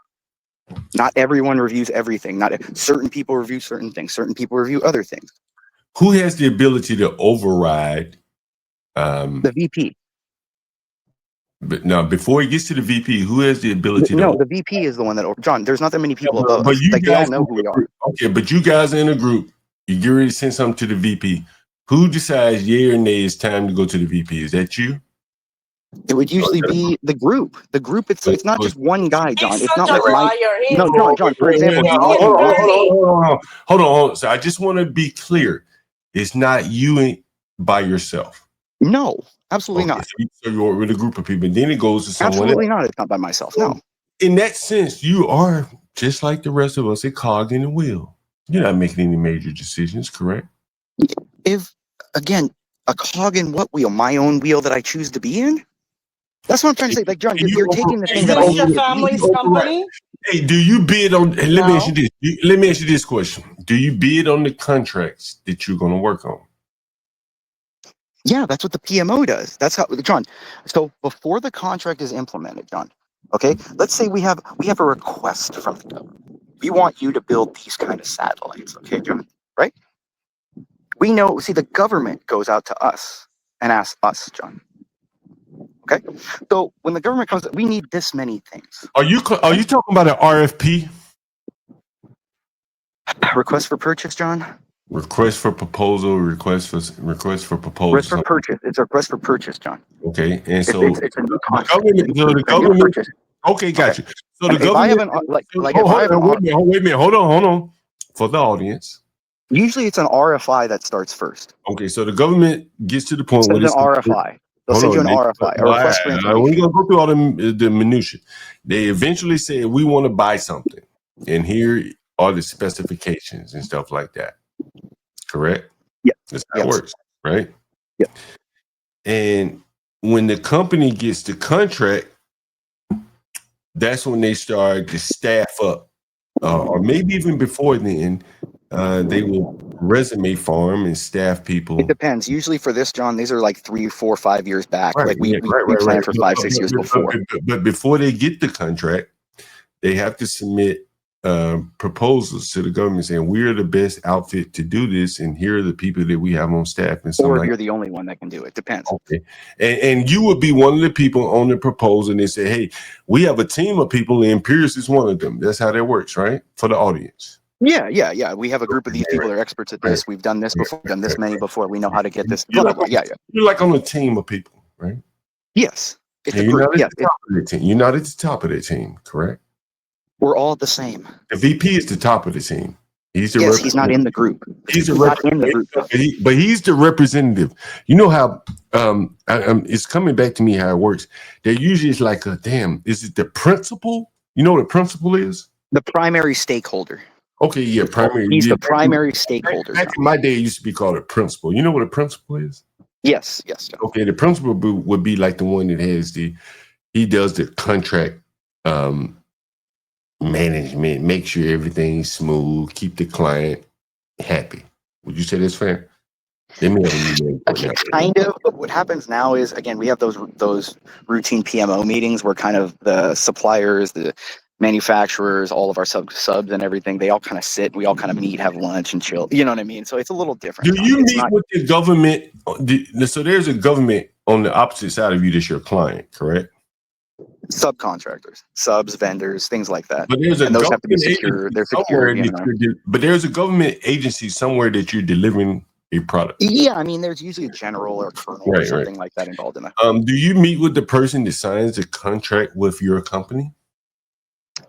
Not everyone reviews everything. Certain people review certain things. Certain people review other things. Who has the ability to override? The VP. But now, before it gets to the VP, who has the ability to? No, the VP is the one that. John, there's not that many people above. But you guys they all know who we are. Okay, but you guys are in a group. You get ready to send something to the VP. Who decides yay or nay it's time to go to the VP? Is that you? It would usually be the group. The group, it's not just one guy, John. He's It's such not a like my. liar. He No, John. For example, do you know He's who works? Hold on. So I just want to be clear. It's not you by yourself. No, absolutely not. So you're with a group of people, and then it goes to someone Absolutely else. not. It's not by myself. No. In that sense, you are just like the rest of us, a cog in the wheel. You're not making any major decisions, correct? If again, a cog in what wheel? My own wheel that I choose to be in? That's what I'm trying to say. Like, John, you're taking the Is thing that I this need your to be. family's company? Hey, do you bid on? Let me No. ask you this. Let me ask you this question: do you bid on the contracts that you're going to work on? Yeah, that's what the PMO does. That's how, John. So before the contract is implemented, John. Okay, let's say we have a request from the government. We want you to build these kind of satellites. Okay, John. Right? We know. See, the government goes out to us and asks us, John. Okay, so when the government comes, we need this many things. Are you talking about an RFP? Request for purchase, John. Request for proposal. Request for proposal. Request for purchase. It's a request for purchase, John. Okay, and so it's a new contract. the government. Okay, got you. So the If government. I have an Wait a minute. Hold on. For the audience. Usually it's an RFI that starts first. Okay, so the government gets to the point where it's an RFI. They'll send you an RFI, a request for information. We're gonna go through all the minutia. They eventually say we want to buy something, and here are the specifications and stuff like that. Correct? Yeah, that's how it works, right? Yeah. And when the company gets the contract, that's when they start to staff up, or maybe even before then. They will resume farm and staff people. It depends. Usually for this, John, these are like 3, 4, 5 years back. Right, like we plan for 5, 6 years before. But before they get the contract, they have to submit proposals to the government saying we're the best outfit to do this, and here are the people that we have on staff. And or if you're the only one that can do it. Depends. Okay, and you would be one of the people on the proposal, and they say, "Hey, we have a team of people, and Imperious is one of them." That's how that works, right? For the audience. Yeah. We have a group of these people that are experts at this. We've done this before, done this many before. We know how to get this. Blah, blah, blah. Yeah. You're like on a team of people, right? Yes. It's a you're group. Not at the top of the team. You're not at the top of the team, correct? We're all the same. The VP is the top of the team. He's he's not in the group. He's not in the group. But he's the representative. You know how it's coming back to me how it works. There usually is like is it the principal? You know what a principal is? The primary stakeholder. Okay, yeah, primary. He's the primary stakeholder. Back in my day, it used to be called a principal. You know what a principal is? Yes. Okay, the principal would be like the one that has he does the contract management, make sure everything's smooth, keep the client happy. Would you say that's fair? Kind of, but what happens now is, again, we have those routine PMO meetings where kind of the suppliers, the manufacturers, all of our subs and everything, they all kind of sit, we all kind of meet, have lunch and chill. You know what I mean? So it's a little different. Do you meet with the government? So there's a government on the opposite side of you that's your client, correct? Subcontractors, subs, vendors, things like that. But there's those have to be secure. They're secure. But there's a government agency somewhere that you're delivering a product. Yeah, I mean, there's usually a general or colonel or something like that involved in that. Do you meet with the person that signs the contract with your company?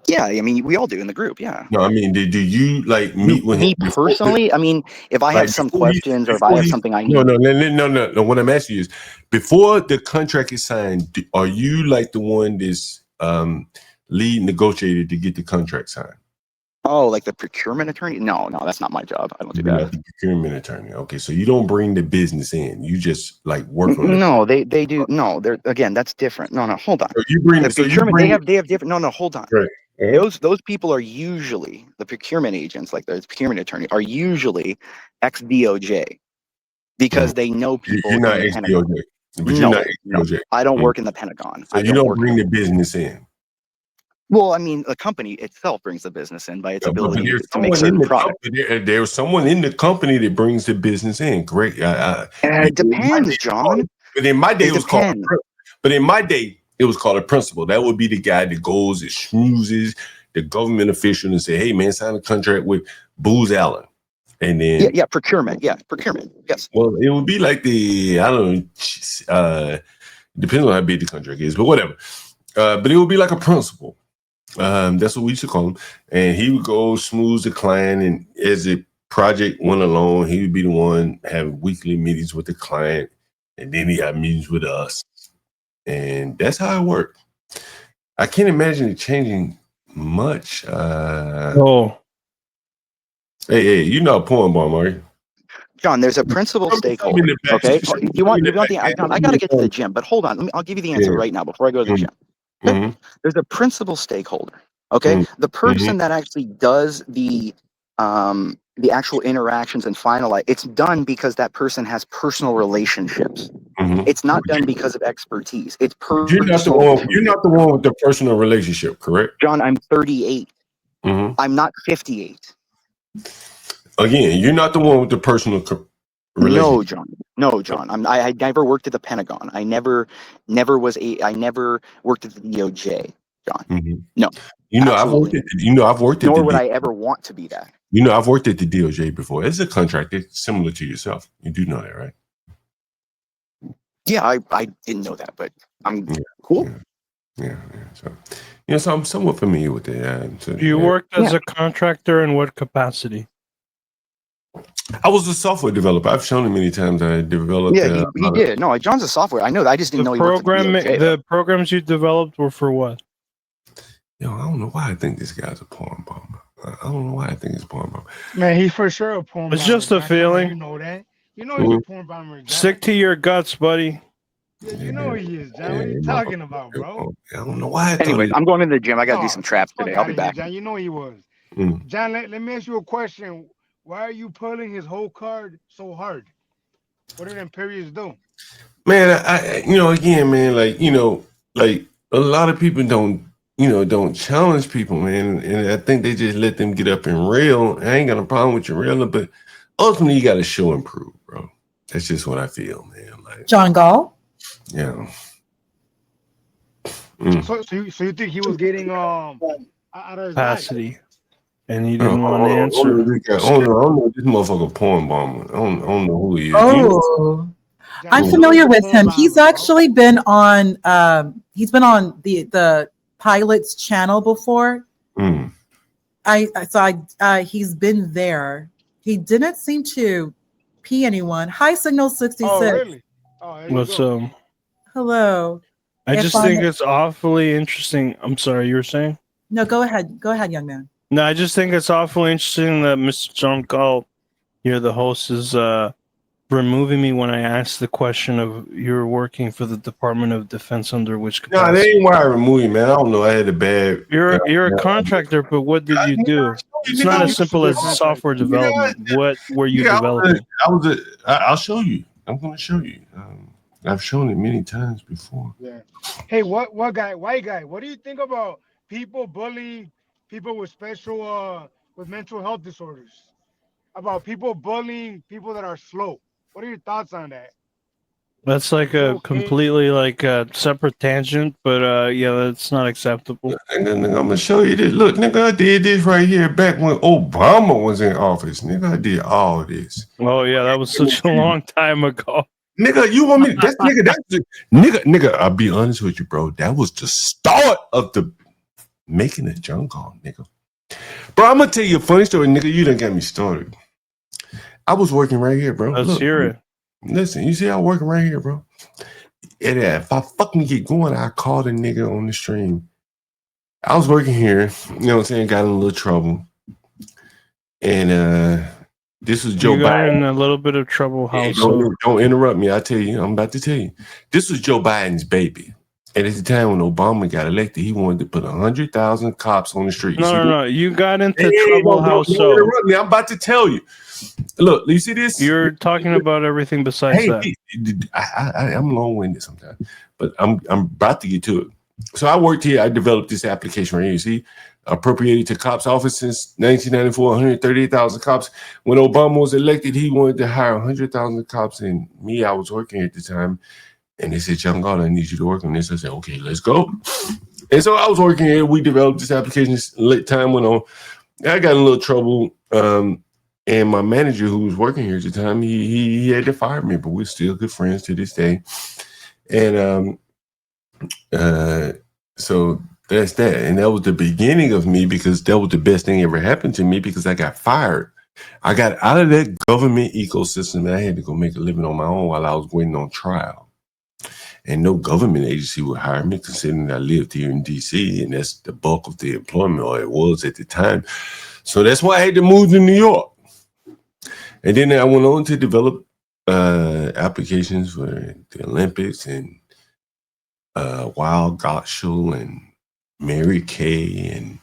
Yeah, I mean, we all do in the group. Yeah. No, I mean, do you like meet with me personally? I mean, if I have some questions or if I have something I need. No. What I'm asking you is, before the contract is signed, are you like the one that's lead negotiator to get the contract signed? Oh, like the procurement attorney? No, that's not my job. I don't do that. Like the procurement attorney. Okay, so you don't bring the business in. You just like work on it. No, they do. No, they're again. That's different. No, hold on. So you bring the procurement. They have different. No, hold on. Right. Those people are usually the procurement agents, like the procurement attorney, are usually ex-DOJ because they know people. You're not ex-DOJ. No, I don't work in the Pentagon. So you don't bring the business in. Well, I mean, the company itself brings the business in by its ability to make certain products. There's someone in the company that brings the business in. Great. It depends, John. But in my day, it was called. But in my day, it was called a principal. That would be the guy that goes and schmoozes the government official and say, "Hey, man, sign a contract with Booz Allen." And then procurement. Yeah, procurement. Yes. Well, it would be like the Depends on how big the contract is, but whatever. But it would be like a principal. That's what we used to call him. And he would go smooth the client, and as the project went along, he would be the one having weekly meetings with the client, and then he had meetings with us. And that's how it worked. I can't imagine it changing much. Hey, you know porn bomb, are you? John, there's a principal stakeholder. Okay, you want the John? I got to get to the gym, but hold on. I'll give you the answer right now before I go to the gym. Okay? There's a principal stakeholder. Okay, the person that actually does the actual interactions and finalize. It's done because that person has personal relationships. It's not done because of expertise. It's You're not the one. You're not the one with the personal relationship, correct? John, I'm 38. I'm not 58. Again, you're not the one with the personal relationship. No, John. I never worked at the Pentagon. I never worked at the DOJ, John. No. I've worked at. I've worked at. Nor would I ever want to be that. I've worked at the DOJ before. It's a contract. It's similar to yourself. You do know that, right? Yeah, I didn't know that, but I'm cool. Yeah. So I'm somewhat familiar with it. So, you worked as a contractor in what capacity? I was a software developer. I've shown him many times I developed. Yeah, he did. No, John's a software. I know that. I just didn't know he worked at the programs you developed were for what? I don't know why I think this guy's a porn bomber. I don't know why I think he's a porn bomber. Man, he's for sure a porn bomber. It's just a feeling. You know that. You know he's a porn bomber. John. Stick to your guts, buddy. Yeah, you know he is, John. What are you talking about, bro? I don't know why. Anyways, I'm going to the gym. I got to do some traps today. I'll be back. John, you know he was. John, let me ask you a question. Why are you pulling his whole card so hard? What did Imperious do? Man, again, man, like a lot of people don't challenge people, man. And I think they just let them get up and rail. I ain't got a problem with your railing, but ultimately you got to show and prove, bro. That's just what I feel, man. Like John Gall? Yeah. So you think he was getting out of his capacity? Life? And he didn't want to answer. I don't know this motherfucker porn bomber. I don't know who he is. Oh, I'm familiar with him. He's actually been on. He's been on the pilot's channel before. He's been there. He didn't seem to pee anyone. Hi, Signal 66. Oh, really? What's Hello. I just think it's awfully interesting. I'm sorry, you were saying? No, go ahead. Go ahead, young man. No, I just think it's awfully interesting that Mr. John Gall, the host, is removing me when I asked the question of you're working for the Department of Defense under which capacity. No, that ain't why I removed you, man. I don't know. I had a bad. You're a contractor, but what did you do? It's not as simple as software development. What were you developing? I'll show you. I'm going to show you. I've shown it many times before. Yeah. Hey, white guy? What do you think about people bullying people with with mental health disorders? About people bullying people that are slow? What are your thoughts on that? That's like a completely separate tangent, but yeah, that's not acceptable. And then I'm gonna show you this. Look, nigga, I did this right here back when Obama was in office. Nigga, I did all this. Oh yeah, that was such a long time ago. Nigga, you want me? Nigga. I'll be honest with you, bro. That was the start of the making a John Gall, nigga. Bro, I'm gonna tell you a funny story, nigga. You done got me started. I was working right here, bro. Let's hear it. Listen, you see, I'm working right here, bro. And if I fucking get going, I call the nigga on the stream. I was working here, you know what I'm saying? Got in a little trouble. And this was Joe Biden. Got in a little bit of trouble. How so? Don't interrupt me. I'll tell you. I'm about to tell you. This was Joe Biden's baby. And at the time when Obama got elected, he wanted to put 100,000 cops on the streets. No. You got into trouble. How so? Interrupt me. I'm about to tell you. Look, you see this? You're talking about everything besides that. I'm long-winded sometimes, but I'm about to get to it. So I worked here. I developed this application right here. You see, appropriated to cops' office since 1994, 138,000 cops. When Obama was elected, he wanted to hire 100,000 cops. And me, I was working at the time. And they said, John Gall, I need you to work on this. I said, okay, let's go. And so I was working here. We developed this application. Time went on. I got in a little trouble. And my manager, who was working here at the time, he had to fire me, but we're still good friends to this day. And So that's that. And that was the beginning of me because that was the best thing ever happened to me because I got fired. I got out of that government ecosystem and I had to go make a living on my own while I was waiting on trial. And no government agency would hire me considering I lived here in DC and that's the bulk of the employment, or it was at the time. So that's why I had to move to New York. And then I went on to develop applications for the Olympics and Wild Gotchel and Mary Kay and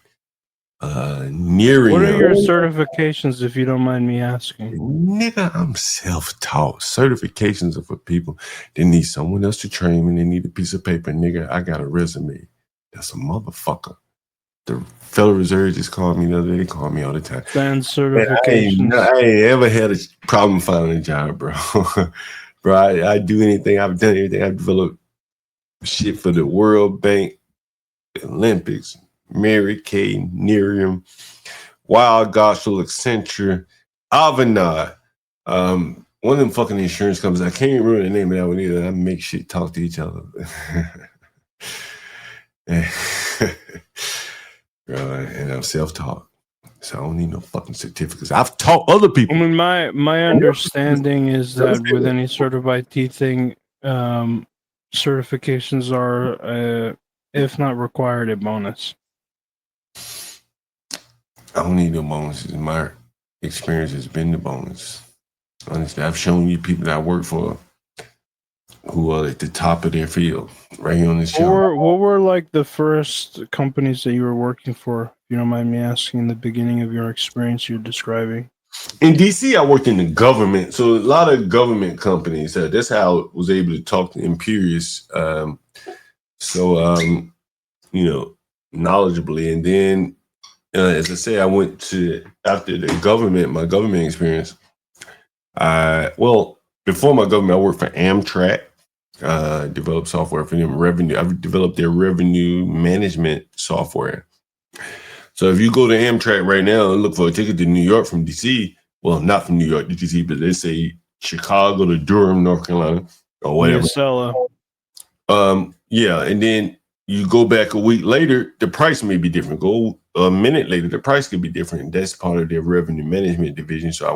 Miriam. What are your certifications, if you don't mind me asking? Nigga, I'm self-taught. Certifications are for people. They need someone else to train me. They need a piece of paper. Nigga, I got a resume. That's a motherfucker. The Federal Reserve just called me the other day. They call me all the time. Band certifications. I ain't ever had a problem finding a job, bro. Bro, I do anything. I've done anything. I've developed shit for the World Bank, the Olympics, Mary Kay, Miriam, Wild Gotchel, Accenture, Avanade. One of them fucking insurance companies. I can't remember the name of that one either. I make shit talk to each other. Bro, and I'm self-taught. So I don't need no fucking certificates. I've taught other people. I mean, my understanding is that with any sort of IT thing, certifications are, if not required, a bonus. I don't need no bonuses. My experience has been the bonus. Honestly, I've shown you people that I work for who are at the top of their field right here on this show. What were like the first companies that you were working for? If you don't mind me asking, the beginning of your experience you're describing. In DC, I worked in the government. So a lot of government companies, that's how I was able to talk to Imperious. Knowledgeably. And then, as I say, I went to, after the government, my government experience, before my government, I worked for Amtrak, developed software for them, I've developed their revenue management software. So if you go to Amtrak right now and look for a ticket to New York from DC, well, not from New York to DC, but let's say Chicago to Durham, North Carolina, or whatever. And then you go back a week later, the price may be different. Go a minute later, the price could be different. That's part of their revenue management division. So I